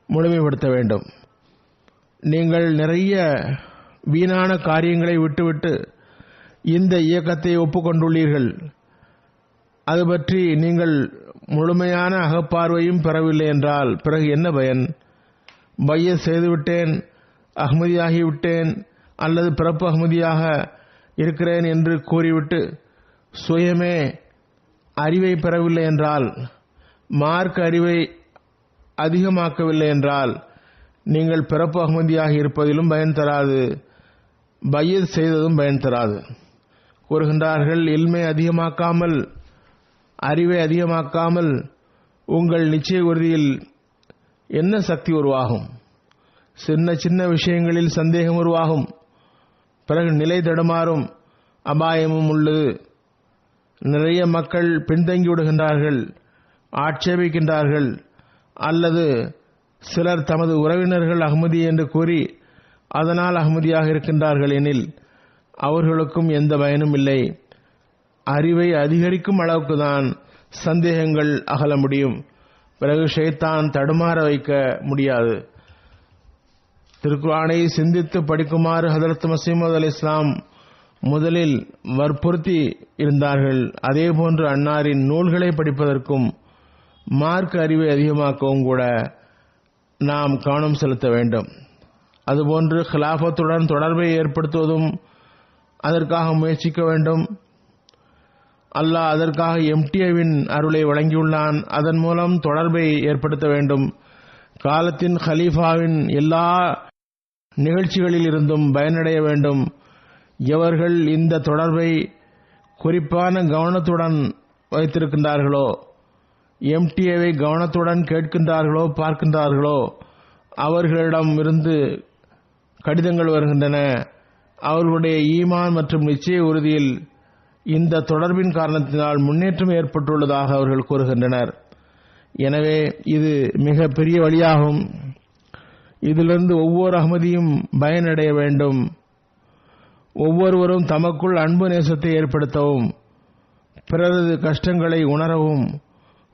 முழுமைப்படுத்த வேண்டும். நீங்கள் நிறைய வீணான காரியங்களை விட்டுவிட்டு இந்த இயக்கத்தை ஒப்புக்கொண்டுள்ளீர்கள். அது பற்றி நீங்கள் முழுமையான அகப்பார்வையும் பெறவில்லை என்றால் பிறகு என்ன பயன்? பையத் செய்துவிட்டேன், அஹ்மதியாகிவிட்டேன் அல்லது பிறப்பு அஹ்மதியாக இருக்கிறேன் என்று கூறிவிட்டு சுயமே அறிவை பெறவில்லை என்றால், மார்க்க அறிவை அதிகமாக்கவில்லை என்றால் நீங்கள் பிறப்பு அஹ்மதியாக இருப்பதிலும் பயன் தராது, பையத் செய்ததும் பயன் தராது. கூறுகின்றார்கள், இல்மை அதிகமாக்காமல், அறிவை அதிகமாக்காமல் உங்கள் நிச்சய உறுதியில் என்ன சக்தி உருவாகும்? சின்ன சின்ன விஷயங்களில் சந்தேகம் உருவாகும். பிறகு நிலை தடுமாறும், அபாயமும் உள்ளது. நிறைய மக்கள் பின்தங்கி விடுகின்றார்கள், ஆட்சேபிக்கின்றார்கள். அல்லது சிலர் தமது உறவினர்கள் அஹ்மதி என்று கூறி அதனால் அஹ்மதியாக இருக்கின்றார்கள் எனில் அவர்களுக்கும் எந்த பயனும் இல்லை. அறிவை அதிகரிக்கும் அளவுக்கு தான் சந்தேகங்கள் அகல முடியும். பிறகு ஷைத்தான் தடுமாற வைக்க முடியாது. திருக்குர்ஆனை சிந்தித்து படிக்குமாறு ஹதரத் மஸீஹ் மவ்ஊத் அலைஹிஸ்ஸலாம் முதலில் வற்புறுத்தி இருந்தார்கள். அதேபோன்று அன்னாரின் நூல்களை படிப்பதற்கும் மார்க்க அறிவை அதிகமாக்கவும் கூட நாம் கவனம் செலுத்த வேண்டும். அதுபோன்று ஹிலாஃபத்துடன் தொடர்பை ஏற்படுத்துவதும் அதற்காக முயற்சிக்க வேண்டும். அல்லாஹ் அதற்காக எம்டிஏவின் அருளை வழங்கியுள்ளான். அதன் மூலம் தொடர்பை ஏற்படுத்த வேண்டும். காலத்தின் ஹலீஃபாவின் எல்லா நிகழ்ச்சிகளில் இருந்தும் பயனடைய வேண்டும். எவர்கள் இந்த தொடர்பை குறிப்பான கவனத்துடன் வைத்திருக்கின்றார்களோ, எம்டிஏவை கவனத்துடன் கேட்கின்றார்களோ பார்க்கின்றார்களோ அவர்களிடம் இருந்து கடிதங்கள் வருகின்றன. அவர்களுடைய ஈமான் மற்றும் நிச்சய உறுதியில் இந்த தொடர்பின் காரணத்தினால் முன்னேற்றம் ஏற்பட்டுள்ளதாக அவர்கள் கூறுகின்றனர். எனவே இது மிக பெரிய வழியாகும். இதிலிருந்து ஒவ்வொரு அஹ்மதியும் பயனடைய வேண்டும். ஒவ்வொருவரும் தமக்குள் அன்பு நேசத்தை ஏற்படுத்தவும், பிறரது கஷ்டங்களை உணரவும்,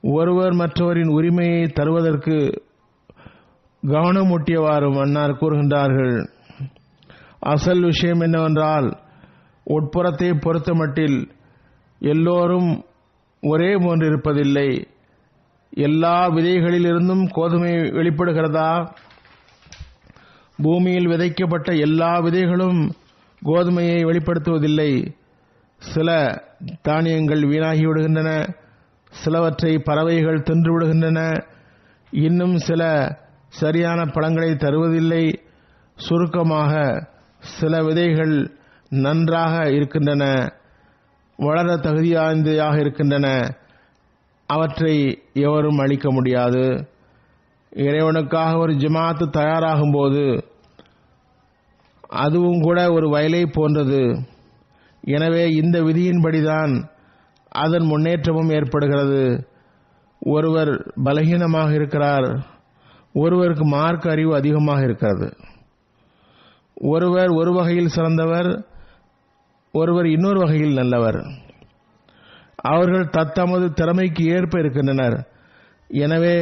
ஒருவர் மற்றவரின் உரிமையை தருவதற்கு கவனமூட்டியவாறும் அன்னார் கூறுகின்றார்கள். அசல் விஷயம் என்னவென்றால், உட்புறத்தை பொறுத்தமட்டில் எல்லோரும் ஒரே போன்றிருப்பதில்லை. எல்லா விதைகளிலிருந்தும் கோதுமை வெளிப்படுகிறதா? பூமியில் விதைக்கப்பட்ட எல்லா விதைகளும் கோதுமையை வெளிப்படுத்துவதில்லை. சில தானியங்கள் வீணாகிவிடுகின்றன, சிலவற்றை பறவைகள் தின்று விடுகின்றன, இன்னும் சில சரியான பழங்களை தருவதில்லை. சுருக்கமாக, சில விதைகள் நன்றாக இருக்கின்றன, வளர தகுதியானதாக இருக்கின்றன. அவற்றை எவரும் அழிக்க முடியாது. இறைவனுக்காக ஒரு ஜமாத்து தயாராகும் போது அதுவும் கூட ஒரு வயலை போன்றது. எனவே இந்த விதியின்படிதான் அதன் முன்னேற்றமும் ஏற்படுகிறது. ஒருவர் பலகீனமாக இருக்கிறார், ஒருவருக்கு மார்க்க அறிவு அதிகமாக இருக்கிறது. ஒருவர் ஒரு வகையில் சிறந்தவர், ஒருவர் இன்னொரு வகையில் நல்லவர். அவர்கள் தத்தமது திறமைக்கு ஏற்ப இருக்கின்றனர். எனவே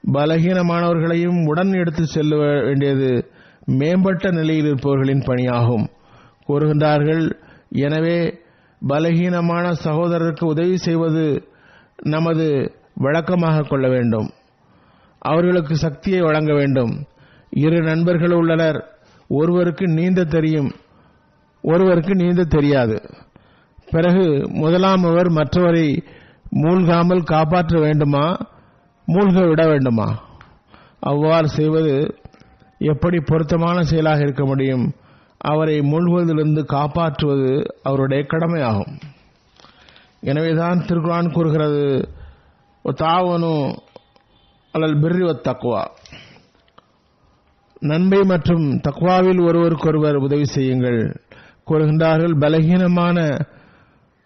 பலகீனமானவர்களையும் உடன் எடுத்து செல்ல வேண்டியது மேம்பட்ட நிலையில் இருப்பவர்களின் பணியாகும். கூறுகின்றார்கள், எனவே பலகீனமான சகோதரருக்கு உதவி செய்வது நமது வழக்கமாக கொள்ள வேண்டும். அவர்களுக்கு சக்தியை வழங்க வேண்டும். இரு நண்பர்கள் உள்ளனர். ஒருவருக்கு நீந்த தெரியும், ஒருவருக்கு நீந்த தெரியாது. பிறகு முதலாமவர் மற்றவரை மூழ்காமல் காப்பாற்ற வேண்டுமா, மூழ்க விட வேண்டுமா? அவ்வாறு செய்வது எப்படி பொருத்தமான செயலாக இருக்க முடியும்? அவரை மூழ்குவதிலிருந்து காப்பாற்றுவது அவருடைய கடமையாகும். எனவேதான் திருக்குர்ஆன் கூறுகிறது, தாவனு அலல் பிர்ரி வத் தக்வா, நன்மை மற்றும் தக்வாவில் ஒருவருக்கொருவர் உதவி செய்யுங்கள். கூறுகின்றார்கள், பலகீனமான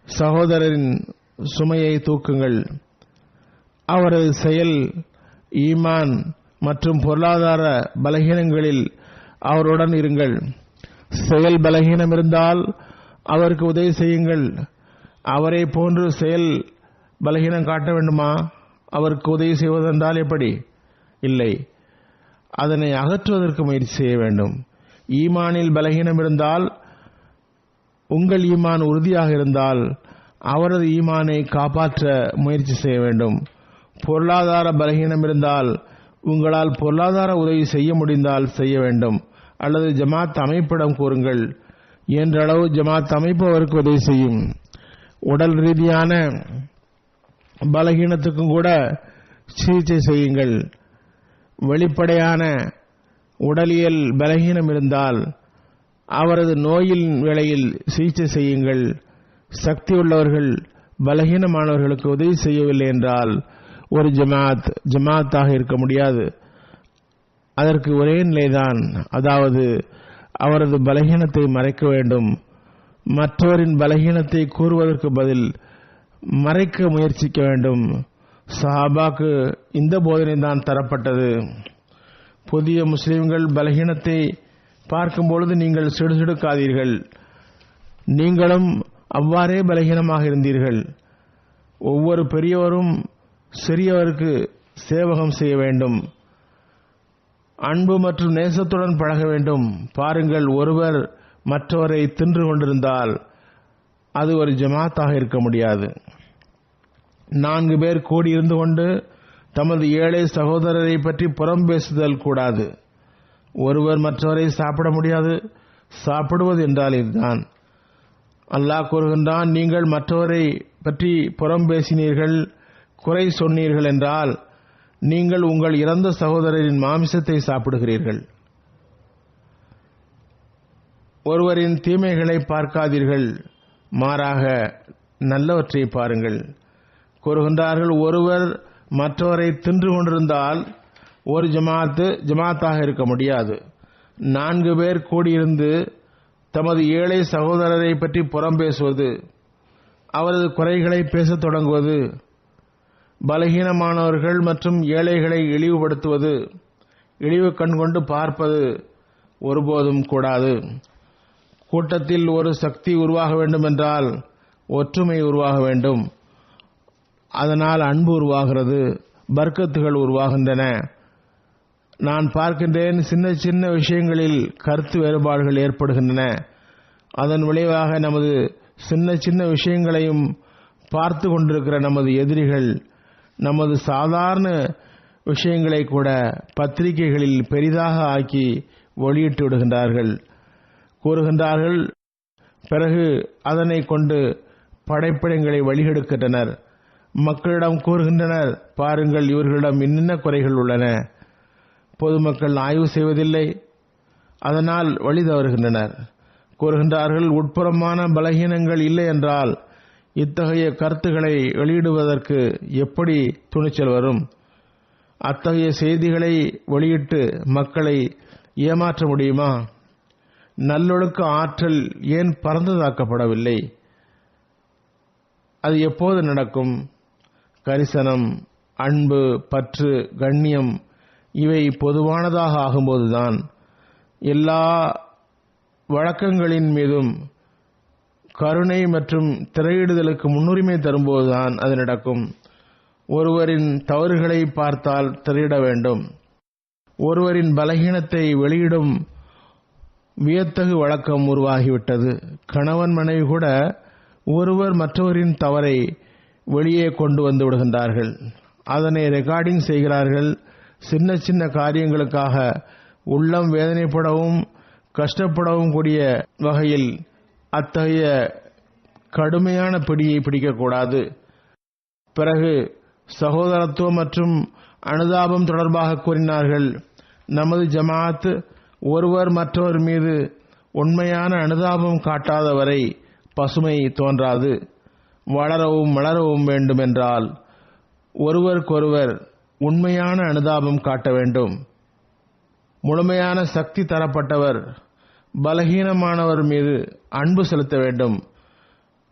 சகோதரரின் சுமையை தூக்குங்கள். அவரது செயல், ஈமான் மற்றும் பொருளாதார பலகீனங்களில் அவருடன் இருங்கள். செயல் பலகீனம் இருந்தால் அவருக்கு உதவி செய்யுங்கள். அவரை போன்று செயல் பலகீனம் காட்ட வேண்டுமா? அவருக்கு உதவி செய்வதென்றால் எப்படி? இல்லை, அதனை அகற்றுவதற்கு முயற்சி செய்ய வேண்டும். ஈமானில் பலகீனம் இருந்தால், உங்கள் ஈமான் உறுதியாக இருந்தால் அவரது ஈமானை காப்பாற்ற முயற்சி செய்ய வேண்டும். பொருளாதார பலகீனம் இருந்தால், உங்களால் பொருளாதார உதவி செய்ய முடிந்தால் செய்ய வேண்டும். அல்லது ஜமாத் அமைப்பிடம் கூறுங்கள். என்றளவு ஜமாத் அமைப்பு அவருக்கு உதவி செய்யும். உடல் ரீதியான பலகீனத்துக்கும் கூட சிகிச்சை செய்யுங்கள். வெளிப்படையான உடலியல் பலகீனம் இருந்தால் அவரது நோயின் வேளையில் சிகிச்சை செய்யுங்கள். சக்தி உள்ளவர்கள் பலகீனமானவர்களுக்கு உதவி செய்யவில்லை என்றால் ஒரு ஜமாத்தாக இருக்க முடியாது. அதற்கு ஒரே நிலைதான், அதாவது அவரது பலகீனத்தை மறைக்க வேண்டும். மற்றவரின் பலகீனத்தை கூறுவதற்கு பதில் மறைக்க முயற்சிக்க வேண்டும். சஹாபாக்கு இந்த போதனை தான் தரப்பட்டது. புதிய முஸ்லிம்கள் பலகீனத்தை பார்க்கும்பொழுது நீங்கள் சிடுசிடுக்காதீர்கள். நீங்களும் அவ்வாறே பலகீனமாக இருந்தீர்கள். ஒவ்வொரு பெரியவரும் சிறியவருக்கு சேவகம் செய்ய வேண்டும். அன்பு மற்றும் நேசத்துடன் பழக வேண்டும். பாருங்கள், ஒருவர் மற்றவரை தின்று கொண்டிருந்தால் அது ஒரு ஜமாத்தாக இருக்க முடியாது. 4 பேர் கூடியிருந்து கொண்டு தமது ஏழை சகோதரரை பற்றி புறம் பேசுதல் கூடாது. ஒருவர் மற்றவரை சாப்பிட முடியாது. சாப்பிடுவது என்றால் இதுதான். அல்லாஹ் கூறுகின்றான், நீங்கள் மற்றவரை பற்றி புறம் பேசினீர்கள், குறை சொன்னீர்கள் என்றால் நீங்கள் உங்கள் இறந்த சகோதரரின் மாமிசத்தை சாப்பிடுகிறீர்கள். ஒருவரின் தீமைகளை பார்க்காதீர்கள், மாறாக நல்லவற்றை பாருங்கள். கூறுகின்றார்கள், ஒருவர் மற்றவரை தின்று கொண்டிருந்தால் ஒரு ஜமாத்தாக இருக்க முடியாது. 4 பேர் கூடியிருந்து தமது ஏழை சகோதரரை பற்றி புறம் பேசுவது, அவரது குறைகளை பேசத் தொடங்குவது, பலகீனமானவர்கள் மற்றும் ஏழைகளை இழிவுபடுத்துவது, இழிவு கண்கொண்டு பார்ப்பது ஒருபோதும் கூடாது. கூட்டத்தில் ஒரு சக்தி உருவாக வேண்டும் என்றால் ஒற்றுமை உருவாக வேண்டும். அதனால் அன்பு உருவாகிறது, பர்க்கத்துகள் உருவாகின்றன. நான் பார்க்கின்றேன், சின்ன சின்ன விஷயங்களில் கருத்து வேறுபாடுகள் ஏற்படுகின்றன. அதன் விளைவாக நமது சின்ன சின்ன விஷயங்களையும் பார்த்து கொண்டிருக்கிற நமது எதிரிகள் நமது சாதாரண விஷயங்களை கூட பத்திரிகைகளில் பெரிதாக ஆக்கி வெளியிட்டு விடுகின்றார்கள். கூறுகின்றார்கள், பிறகு அதனை கொண்டு படைப்பிடங்களை வழிகெடுக்கின்றனர். மக்களிடம் கூறுகின்றனர், பாருங்கள், இவர்களிடம் இன்னென்ன குறைகள் உள்ளன. பொதுமக்கள் ஆய்வு செய்வதில்லை, அதனால் வழி தவறுகின்றனர். கூறுகின்றார்கள், உட்புறமான பலகீனங்கள் இல்லை என்றால் இத்தகைய கருத்துக்களை வெளியிடுவதற்கு எப்படி துணிச்சல் வரும்? அத்தகைய செய்திகளை வெளியிட்டு மக்களை ஏமாற்ற முடியுமா? நல்லொழுக்க ஆற்றல் ஏன் பரந்ததாக்கப்படவில்லை? அது எப்போது நடக்கும்? கரிசனம், அன்பு, பற்று, கண்ணியம் இவை பொதுவானதாக ஆகும்போதுதான். எல்லா வழக்கங்களின் மீதும் கருணை மற்றும் திரையிடுதலுக்கு முன்னுரிமை தரும்போதுதான் அது நடக்கும். ஒருவரின் தவறுகளை பார்த்தால் திரையிட வேண்டும். ஒருவரின் பலகீனத்தை வெளியிடும் வியத்தகு வழக்கம் உருவாகிவிட்டது. கணவன் மனைவி கூட ஒருவர் மற்றவரின் தவறை வெளியே கொண்டு வந்து விடுகின்றார்கள். அதனை ரெக்கார்டிங் செய்கிறார்கள். சின்ன சின்ன காரியங்களுக்காக உள்ளம் வேதனைப்படவும் கஷ்டப்படவும் கூடிய வகையில் அத்தகைய கடுமையான பிடியை பிடிக்கக்கூடாது. பிறகு சகோதரத்துவம் மற்றும் அனுதாபம் தொடர்பாக கூறினார்கள். நமது ஜமாத் ஒருவர் மற்றவர் மீது உண்மையான அனுதாபம் காட்டாதவரை பசுமை தோன்றாது. வளரவும் வளரவும் வேண்டுமென்றால் ஒருவருக்கொருவர் உண்மையான அனுதாபம் காட்ட வேண்டும். முழுமையான சக்தி தரப்பட்டவர் பலகீனமானவர் மீது அன்பு செலுத்த வேண்டும்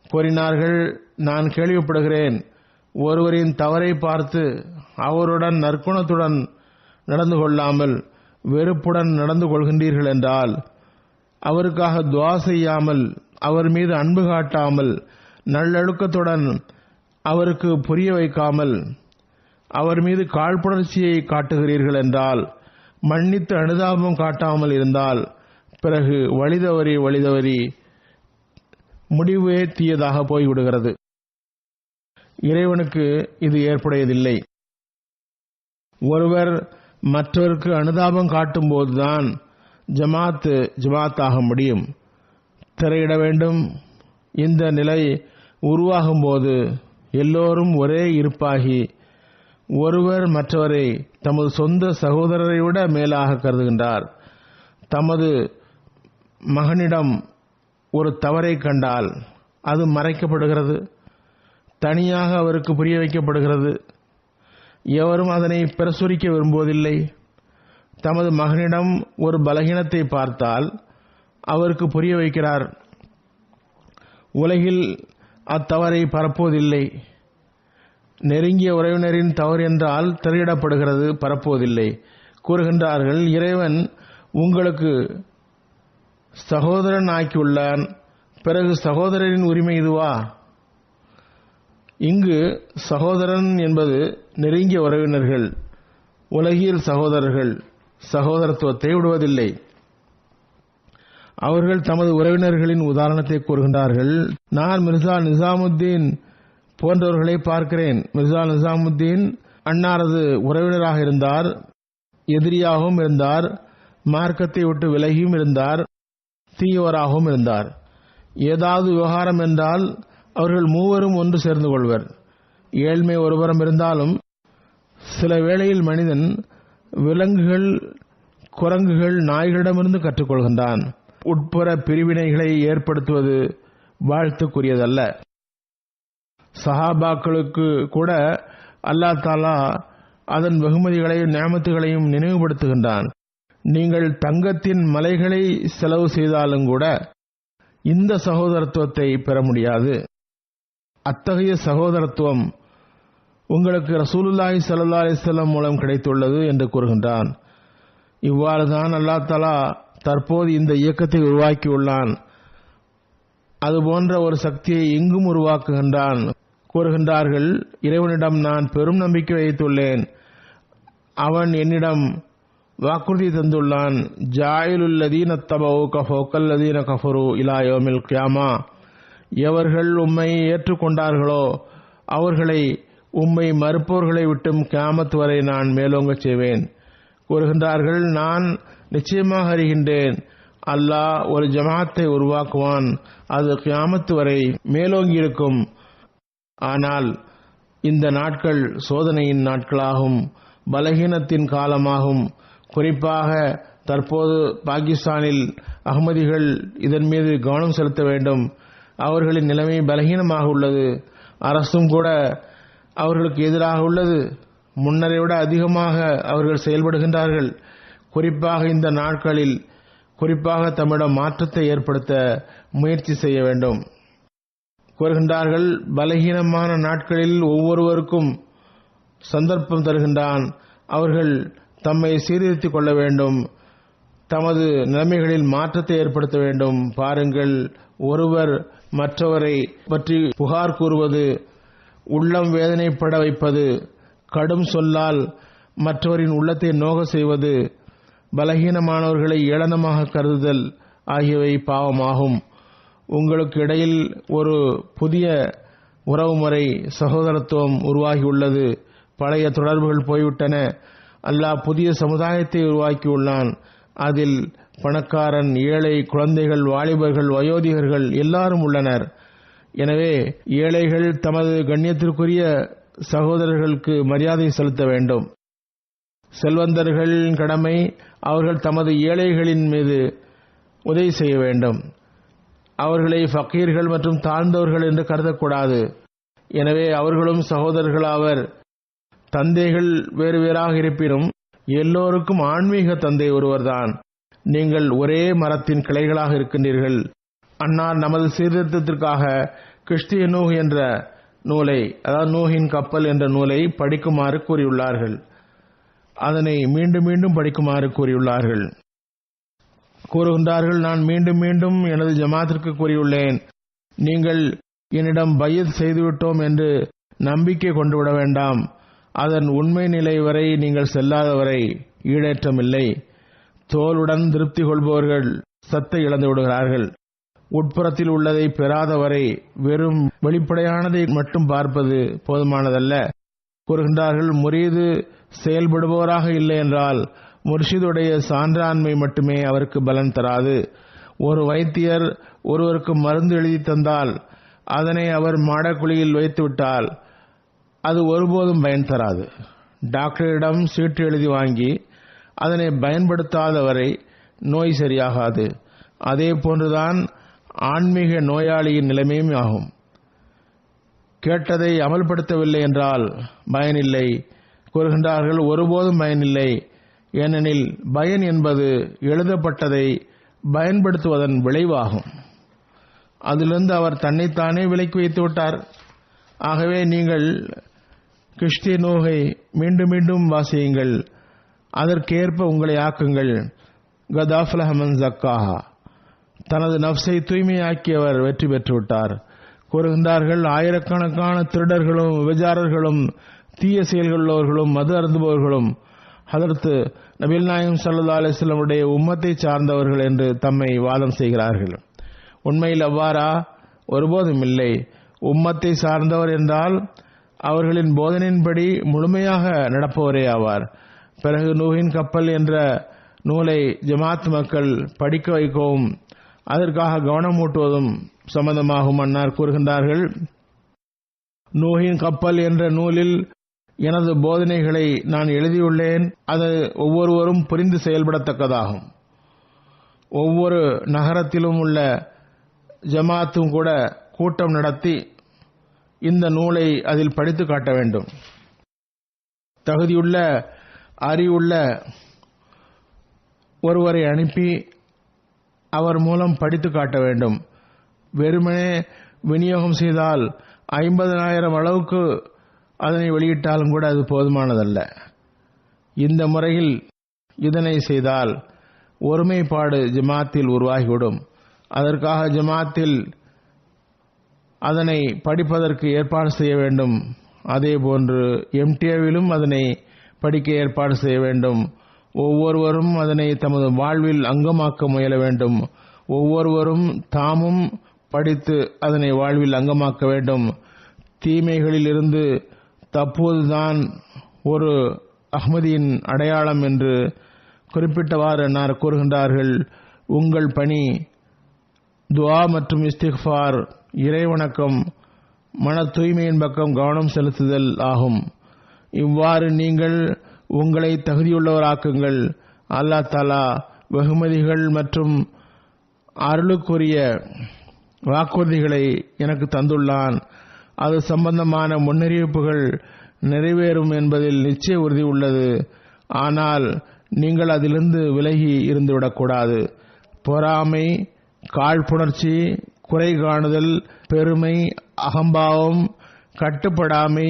கூறினார்கள். நான் கேள்விப்படுகிறேன், ஒருவரின் தவறை பார்த்து அவருடன் நற்குணத்துடன் நடந்து கொள்ளாமல் வெறுப்புடன் நடந்து கொள்கின்றீர்கள் என்றால், அவருக்காக துஆ செய்யாமல், அவர் மீது அன்பு காட்டாமல், நல்லொழுக்கத்துடன் அவருக்கு புரிய வைக்காமல், அவர் மீது காழ்ப்புணர்ச்சியை காட்டுகிறீர்கள் என்றால், மன்னித்து அனுதாபம் காட்டாமல் இருந்தால், பிறகு வழிதவறி முடிவே தீயதாக போய்விடுகிறது. இறைவனுக்கு இது ஏற்புடையதில்லை. ஒருவர் மற்றவருக்கு அனுதாபம் காட்டும் போதுதான் ஜமாத்தாக முடியும். திரையிட வேண்டும். இந்த நிலை உருவாகும் போது எல்லோரும் ஒரே இருப்பாகி ஒருவர் மற்றவரை தமது சொந்த சகோதரரை விட மேலாக கருதுகின்றார். தமது மகனிடம் ஒரு தவறை கண்டால் அது மறைக்கப்படுகிறது, தனியாக அவருக்கு புரிய வைக்கப்படுகிறது. எவரும் அதனை பிரசுரிக்க விரும்புவதில்லை. தமது மகனிடம் ஒரு பலகீனத்தை பார்த்தால் அவருக்கு புரிய வைக்கிறார். உலகில் அத்தவறை பரப்புவதில்லை. நெருங்கிய உறவினரின் தவறு என்றால் திரையிடப்படுகிறது, பரப்புவதில்லை. கூறுகின்றார்கள், இறைவன் உங்களுக்கு சகோதரன் ஆக்கியுள்ளான், பிறகு சகோதரரின் உரிமை இதுவா? இங்கு சகோதரன் என்பது நெருங்கிய உறவினர்கள். உலகியல் சகோதரர்கள் சகோதரத்துவத்தை விடுவதில்லை. அவர்கள் தமது உறவினர்களின் உதாரணத்தை கூறுகின்றார்கள். நான் மிர்சா நிசாமுத்தீன் போன்றவர்களை பார்க்கிறேன். மிர்சா நிசாமுத்தீன் அன்னாரது உறவினராக இருந்தார், எதிரியாகவும் இருந்தார், மார்க்கத்தை விட்டு விலகியும் இருந்தார், தீயவராகவும் இருந்தார். ஏதாவது விவகாரம் என்றால் அவர்கள் மூவரும் ஒன்று சேர்ந்து கொள்வர். ஏழ்மை ஒருபுறம் இருந்தாலும் சில வேளையில் மனிதன் விலங்குகள், குரங்குகள், நாய்களிடமிருந்து கற்றுக்கொள்கின்றான். உட்புற பிரிவினைகளை ஏற்படுத்துவது வாழ்த்துக்குரியதல்ல. சஹாபாக்களுக்கு கூட அல்லாஹ் தஆலா அதன் வெகுமதிகளையும் நியமத்துகளையும் நினைவுபடுத்துகின்றான். நீங்கள் தங்கத்தின் மலைகளை செலவு செய்தாலும் கூட இந்த சகோதரத்துவத்தை பெற முடியாது. அத்தகைய சகோதரத்துவம் உங்களுக்கு ரசூலுல்லாஹி ஸல்லல்லாஹு அலைஹி வஸல்லம் மூலம் கிடைத்துள்ளது என்று கூறுகின்றான். இவ்வாறுதான் அல்லாஹ் தஆலா தற்போது இந்த இயக்கத்தை உருவாக்கியுள்ளான். அதுபோன்ற ஒரு சக்தியை இங்கும் உருவாக்குகின்றான். கூறுகின்றார்கள், இறைவனிடம் நான் பெரும் நம்பிக்கை வைத்துள்ளேன். அவன் என்னிடம் வாக்குறுதி தந்துள்ளான். ஜாயிலுல்லதீன தபவுக ஃபௌகல்லதீன கஃபரு இலா யௌமில் கியாமா. எவர்கள் உம்மை ஏற்றுக்கொண்டார்களோ அவர்களை உம்மை மறுப்பவர்களை விட்டும் கியாமத் வரை நான் மேலோங்கச் செய்வேன். கூறுகின்றார்கள், நான் நிச்சயமாக அறிகின்றேன், அல்லாஹ் ஒரு ஜமாத்தை உருவாக்குவான், அது கியாமத் வரை மேலோங்கி இருக்கும். ஆனால் இந்த நாட்கள் சோதனையின் நாட்களாகும், பலகீனத்தின் காலமாகும். குறிப்பாக தற்போது பாகிஸ்தானில் அகமதிகள் இதன் மீது கவனம் செலுத்த வேண்டும். அவர்களின் நிலைமை பலகீனமாக உள்ளது. அரசும் கூட அவர்களுக்கு எதிராக உள்ளது. முன்னரை விட அதிகமாக அவர்கள் செயல்படுகின்றார்கள். குறிப்பாக இந்த நாட்களில் தம்மிடம் மாற்றத்தை ஏற்படுத்த முயற்சி செய்ய வேண்டும். கூறுகின்றார்கள், பலகீனமான நாட்களில் ஒவ்வொருவருக்கும் சந்தர்ப்பம் தருகின்றான். அவர்கள் தம்மை சீர்திருத்திக் கொள்ள வேண்டும். தமது நிலைமைகளில் மாற்றத்தை ஏற்படுத்த வேண்டும். பாருங்கள், ஒருவர் மற்றவரை பற்றி புகார் கூறுவது, உள்ளம் வேதனைப்பட வைப்பது, கடும் சொல்லால் மற்றவரின் உள்ளத்தை நோக செய்வது, பலகீனமானவர்களை ஏளனமாக கருதுதல் ஆகியவை பாவமாகும். உங்களுக்கு இடையில் ஒரு புதிய உறவுமுறை சகோதரத்துவம் உருவாகியுள்ளது. பழைய தொடர்புகள் போய்விட்டன. அல்லாஹ் புதிய சமுதாயத்தை உருவாக்கியுள்ளான். அதில் பணக்காரன், ஏழை, குழந்தைகள், வாலிபர்கள், வயோதிகர்கள் எல்லாரும் உள்ளனர். எனவே ஏழைகள் தமது கண்ணியத்திற்குரிய சகோதரர்களுக்கு மரியாதை செலுத்த வேண்டும். செல்வந்தர்களின் கடமை அவர்கள் தமது ஏழைகளின் மீது உதவி செய்ய வேண்டும். அவர்களை ஃபக்கீர்கள் மற்றும் தாழ்ந்தவர்கள் என்று கருதக்கூடாது. எனவே அவர்களும் சகோதரர்களாவர். தந்தைகள் வேறு வேறாக இருப்பினும் எல்லோருக்கும் ஆன்மீக தந்தை ஒருவர்தான். நீங்கள் ஒரே மரத்தின் கிளைகளாக இருக்கின்றீர்கள். அன்னார் நமது சீர்திருத்தத்திற்காக கிறிஸ்டிய நூஹ் என்ற நூலை, அதாவது நூஹின் கப்பல் என்ற நூலை படிக்குமாறு கூறியுள்ளார்கள். அதனை மீண்டும் மீண்டும் படிக்குமாறு கூறியுள்ளார்கள். கூறுகின்றார்கள், நான் மீண்டும் மீண்டும் எனது ஜமாத்திற்கு கூறியுள்ளேன், நீங்கள் என்னிடம் பையத் செய்துவிட்டோம் என்று நம்பிக்கை கொண்டுவிட வேண்டாம். அதன் உண்மை நிலை வரை நீங்கள் செல்லாதவரை ஈடேற்றமில்லை. தோலுடன் திருப்தி கொள்பவர்கள் சத்தை இழந்து விடுகிறார்கள். உட்புறத்தில் உள்ளதை பெறாதவரை வெறும் வெளிப்படையானதை மட்டும் பார்ப்பது போதுமானதல்ல. கூறுகின்றார்கள், முரீது செயல்படுபவராக இல்லை என்றால் முர்ஷிதுடைய சான்றாண்மை மட்டுமே அவருக்கு பலன் தராது. ஒரு வைத்தியர் ஒருவருக்கு மருந்து எழுதி தந்தால் அதனை அவர் மாடக்குழியில் வைத்துவிட்டால் அது ஒருபோதும் பயன் தராது. டாக்டரிடம் சீட்டு எழுதி வாங்கி அதனை பயன்படுத்தாதவரை நோய் சரியாகாது. அதே போன்றுதான் ஆன்மீக நோயாளியின் நிலைமையும் ஆகும். கேட்டதை அமல்படுத்தவில்லை என்றால் பயனில்லை. கூறுகின்றார்கள், ஒருபோதும் பயனில்லை. ஏனெனில் பயன் என்பது எழுதப்பட்டதை பயன்படுத்துவதன் விளைவாகும். அதிலிருந்து அவர் தன்னைத்தானே விலக்கி வைத்து விட்டார். ஆகவே நீங்கள் கிறிஸ்டிய நூஹை மீண்டும் மீண்டும் வாசியுங்கள். அதற்கேற்ப உங்களை ஆக்குங்கள். கதாஃபலஹமன் ஜக்காஹா, தனது நப்சை தூய்மையாக்கியவர் வெற்றி பெற்றுவிட்டார். கூறுகின்றார்கள், ஆயிரக்கணக்கான திருடர்களும் விபச்சாரர்களும் தீய செயல்களுள்ளவர்களும் மது அருந்துபவர்களும் ஹதரத் நபிகள் நாயகம் ஸல்லல்லாஹு அலைஹி வஸல்லம் உடைய உம்மத்தை சார்ந்தவர்கள் என்று தம்மை வாதம் செய்கிறார்கள். உண்மையில் அவ்வாறா? ஒருபோதும் இல்லை. உம்மத்தை சார்ந்தவர் என்றால் அவர்களின் போதனையின்படி முழுமையாக நடப்பவரே ஆவார். பிறகு நூஹின் கப்பல் என்ற நூலை ஜமாத் மக்கள் படிக்க வைக்கவும் அதற்காக கவனமூட்டுவதும் சம்பந்தமாகும். அன்னார் கூறுகின்றார்கள், நூஹின் கப்பல் என்ற நூலில் எனது போதனைகளை நான் எழுதியுள்ளேன். அது ஒவ்வொருவரும் புரிந்து செயல்படத்தக்கதாகும். ஒவ்வொரு நகரத்திலும் உள்ள ஜமாத்தும் கூட கூட்டம் நடத்தி இந்த நூலை அதில் படித்து காட்ட வேண்டும். தகுதியுள்ள அறிவுள்ள ஒருவரை அனுப்பி அவர் மூலம் படித்து காட்ட வேண்டும். வெறுமனே விநியோகம் செய்தால் 50,000 அளவுக்கு அதனை வெளியிட்டாலும் கூட அது போதுமானதல்ல. இந்த முறையில் இதனை செய்தால் ஒருமைப்பாடு ஜமாத்தில் உருவாகிவிடும். அதற்காக ஜமாத்தில் அதனை படிப்பதற்கு ஏற்பாடு செய்ய வேண்டும். அதேபோன்று எம்டிஏவிலும் அதனை படிக்க ஏற்பாடு செய்ய வேண்டும். ஒவ்வொருவரும் அதனை தமது வாழ்வில் அங்கமாக்க முயல வேண்டும். ஒவ்வொருவரும் தாமும் படித்து அதனை வாழ்வில் அங்கமாக்க வேண்டும். தீமைகளில் இருந்து தப்புவதுதான் ஒரு அஹ்மதியின் அடையாளம் என்று குறிப்பிட்டவாறு அன்னார் கூறுகின்றார்கள். உங்கள் பணி துஆ மற்றும் இஸ்திக்ஃபார், இறைவணக்கம், மன தூய்மையின் பக்கம் கவனம் செலுத்துதல் ஆகும். இவ்வாறு நீங்கள் உங்களை தகுதியுள்ளவராக்குங்கள். அல்லாஹ் தஆலா வெகுமதிகள் மற்றும் அருளுக்குரிய வாக்குறுதிகளை எனக்கு தந்துள்ளான். அது சம்பந்தமான முன்னறிவிப்புகள் நிறைவேறும் என்பதில் நிச்சய உறுதி உள்ளது. ஆனால் நீங்கள் அதிலிருந்து விலகி இருந்துவிடக்கூடாது. பொறாமை, காழ்ப்புணர்ச்சி, குறை காணுதல், பெருமை, அகம்பாவம், கட்டுப்படாமை,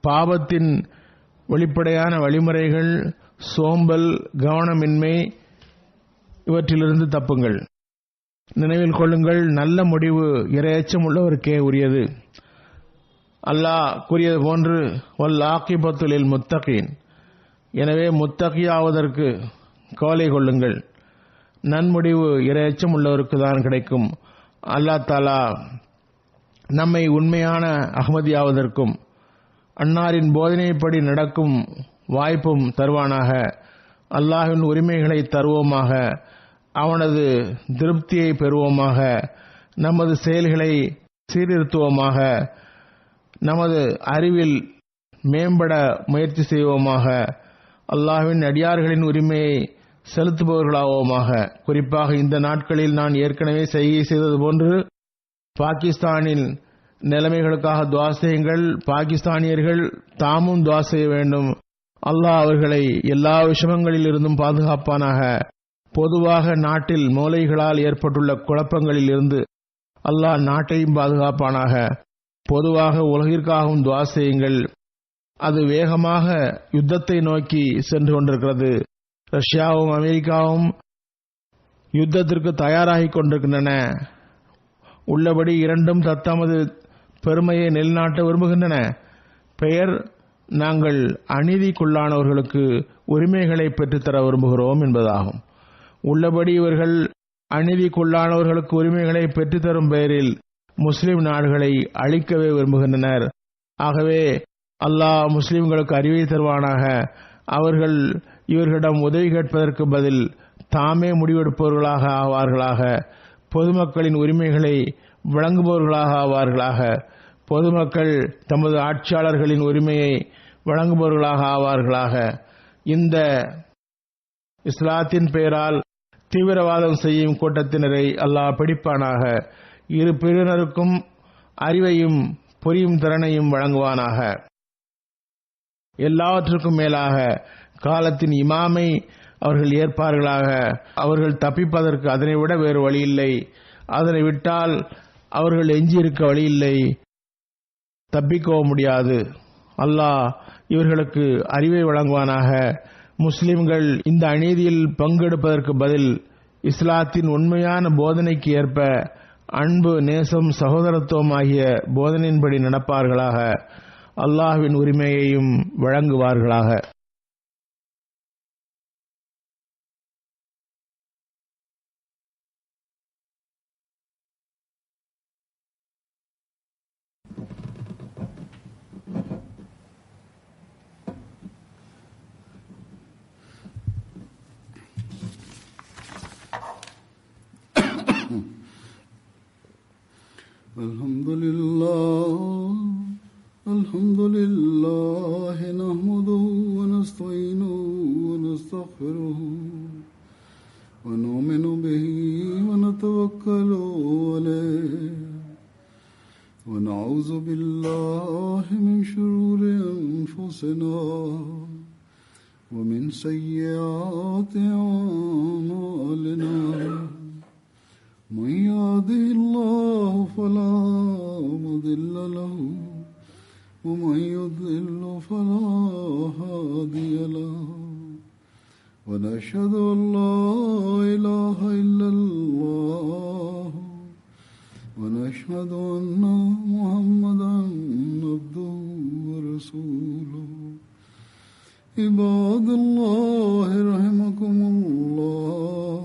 பாவத்தின் வெளிப்படையான வழிமுறைகள், சோம்பல், கவனமின்மை, இவற்றிலிருந்து தப்புங்கள். நினைவில் கொள்ளுங்கள், நல்ல முடிவு இரையச்சம் உள்ளவருக்கே உரியது. அல்லாஹ் கூறியது போன்று வல் ஆகிபத்து லில் முத்தகீன், எனவே முத்தகியாவதற்கு கவலை கொள்ளுங்கள். நன்முடிவு இரையச்சம் உள்ளவருக்கு தான் கிடைக்கும். அல்லாஹ் தஆலா நம்மை உண்மையான அஹ்மதியாவதற்கும் அன்னாரின் போதனைப்படி நடக்கும் வாய்ப்பும் தருவானாக. அல்லாஹ்வின் உரிமைகளை தருவோமாக, அவனது திருப்தியை பெறுவோமாக, நமது செயல்களை சீர்திருத்துவோமாக, நமது அறிவில் மேம்பட முயற்சி செய்வோமாக, அல்லாஹ்வின் அடியார்களின் உரிமையை செலுத்துபவர்களாவோமாக. குறிப்பாக இந்த நாட்களில் நான் ஏற்கனவே செய்கை செய்தது போன்று பாகிஸ்தானின் நிலைமைகளுக்காக துஆ செய்யுங்கள். பாகிஸ்தானியர்கள் தாமும் துஆ செய்ய வேண்டும். அல்லாஹ் அவர்களை எல்லா விஷமங்களில் இருந்தும் பாதுகாப்பானாக. பொதுவாக நாட்டில் மூளைகளால் ஏற்பட்டுள்ள குழப்பங்களில் இருந்து அல்லாஹ் நாட்டையும் பாதுகாப்பானாக. பொதுவாக உலகிற்காகவும் துஆ செய்யுங்கள். அது வேகமாக யுத்தத்தை நோக்கி சென்று கொண்டிருக்கிறது. ரஷ்யாவும் அமெரிக்காவும் யுத்தத்திற்கு தயாராகிக் கொண்டிருக்கின்றன. உள்ளபடி இரண்டும் தத்தமது பெருமையை நிலைநாட்ட விரும்புகின்றன. பெயர், நாங்கள் அநீதிக்குள்ளானவர்களுக்கு உரிமைகளை பெற்றுத்தர விரும்புகிறோம் என்பதாகும். உள்ளபடி இவர்கள் அநீதிக்குள்ளானவர்களுக்கு உரிமைகளை பெற்றுத்தரும் பெயரில் முஸ்லிம் நாடுகளை அழிக்கவே விரும்புகின்றனர். ஆகவே அல்லாஹ் முஸ்லிம்களுக்கு அறிவை தருவானாக. அவர்கள் இவர்களிடம் உதவி கேட்பதற்கு பதில் தாமே முடிவெடுப்பவர்களாக ஆவார்களாக. பொதுமக்களின் உரிமைகளை வழங்குபவர்களாக ஆவார்களாக. பொதுமக்கள் தமது ஆட்சியாளர்களின் உரிமையை வழங்குபவர்களாக ஆவார்களாக. இந்த இஸ்லாத்தின் பெயரால் தீவிரவாதம் செய்யும் கூட்டத்தினரை அல்லாஹ் பிடிப்பானாக. இரு பிரிவினருக்கும் அறிவையும் புரியும் திறனையும் வழங்குவானாக. எல்லாவற்றுக்கும் மேலாக காலத்தின் இமாமை அவர்கள் ஏற்பார்களாக. அவர்கள் தப்பிப்பதற்கு அதனை விட வேறு வழியில்லை. அதனை விட்டால் அவர்கள் எஞ்சியிருக்க வழியில்லை, தப்பிக்கவும் முடியாது. அல்லாஹ் இவர்களுக்கு அறிவை வழங்குவானாக. முஸ்லிம்கள் இந்த அநீதியில் பங்கெடுப்பதற்கு பதில் இஸ்லாத்தின் உண்மையான போதனைக்கு ஏற்ப அன்பு, நேசம், சகோதரத்துவம் ஆகிய போதனையின்படி நடப்பார்களாக. அல்லாஹ்வின் உரிமையையும் வழங்குவார்களாக. الحمد لله نحمده ونستعينه ونستغفره ونؤمن به ونتوكل عليه ونعوذ بالله من شرور أنفسنا ومن سيئات أعمالنا. من يهده الله فلا مضل له ومن يضلل فلا هادي له ونشهد أن لا إله إلا الله ونشهد أن محمدا عبده ورسوله. عباد الله رحمكم الله،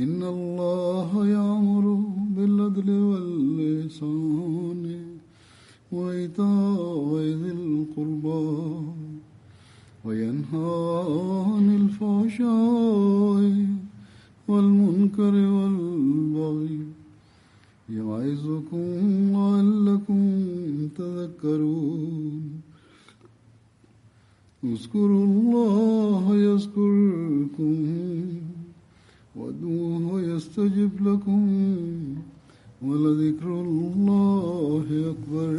إن الله يأمر بالعدل والإحسان وإيتاء ذي القربى وينهى عن الفحشاء والمنكر والبغي يعظكم لعلكم تذكرون. اذكروا الله يذكركم وادعوه يستجب لكم ولذكر الله أكبر.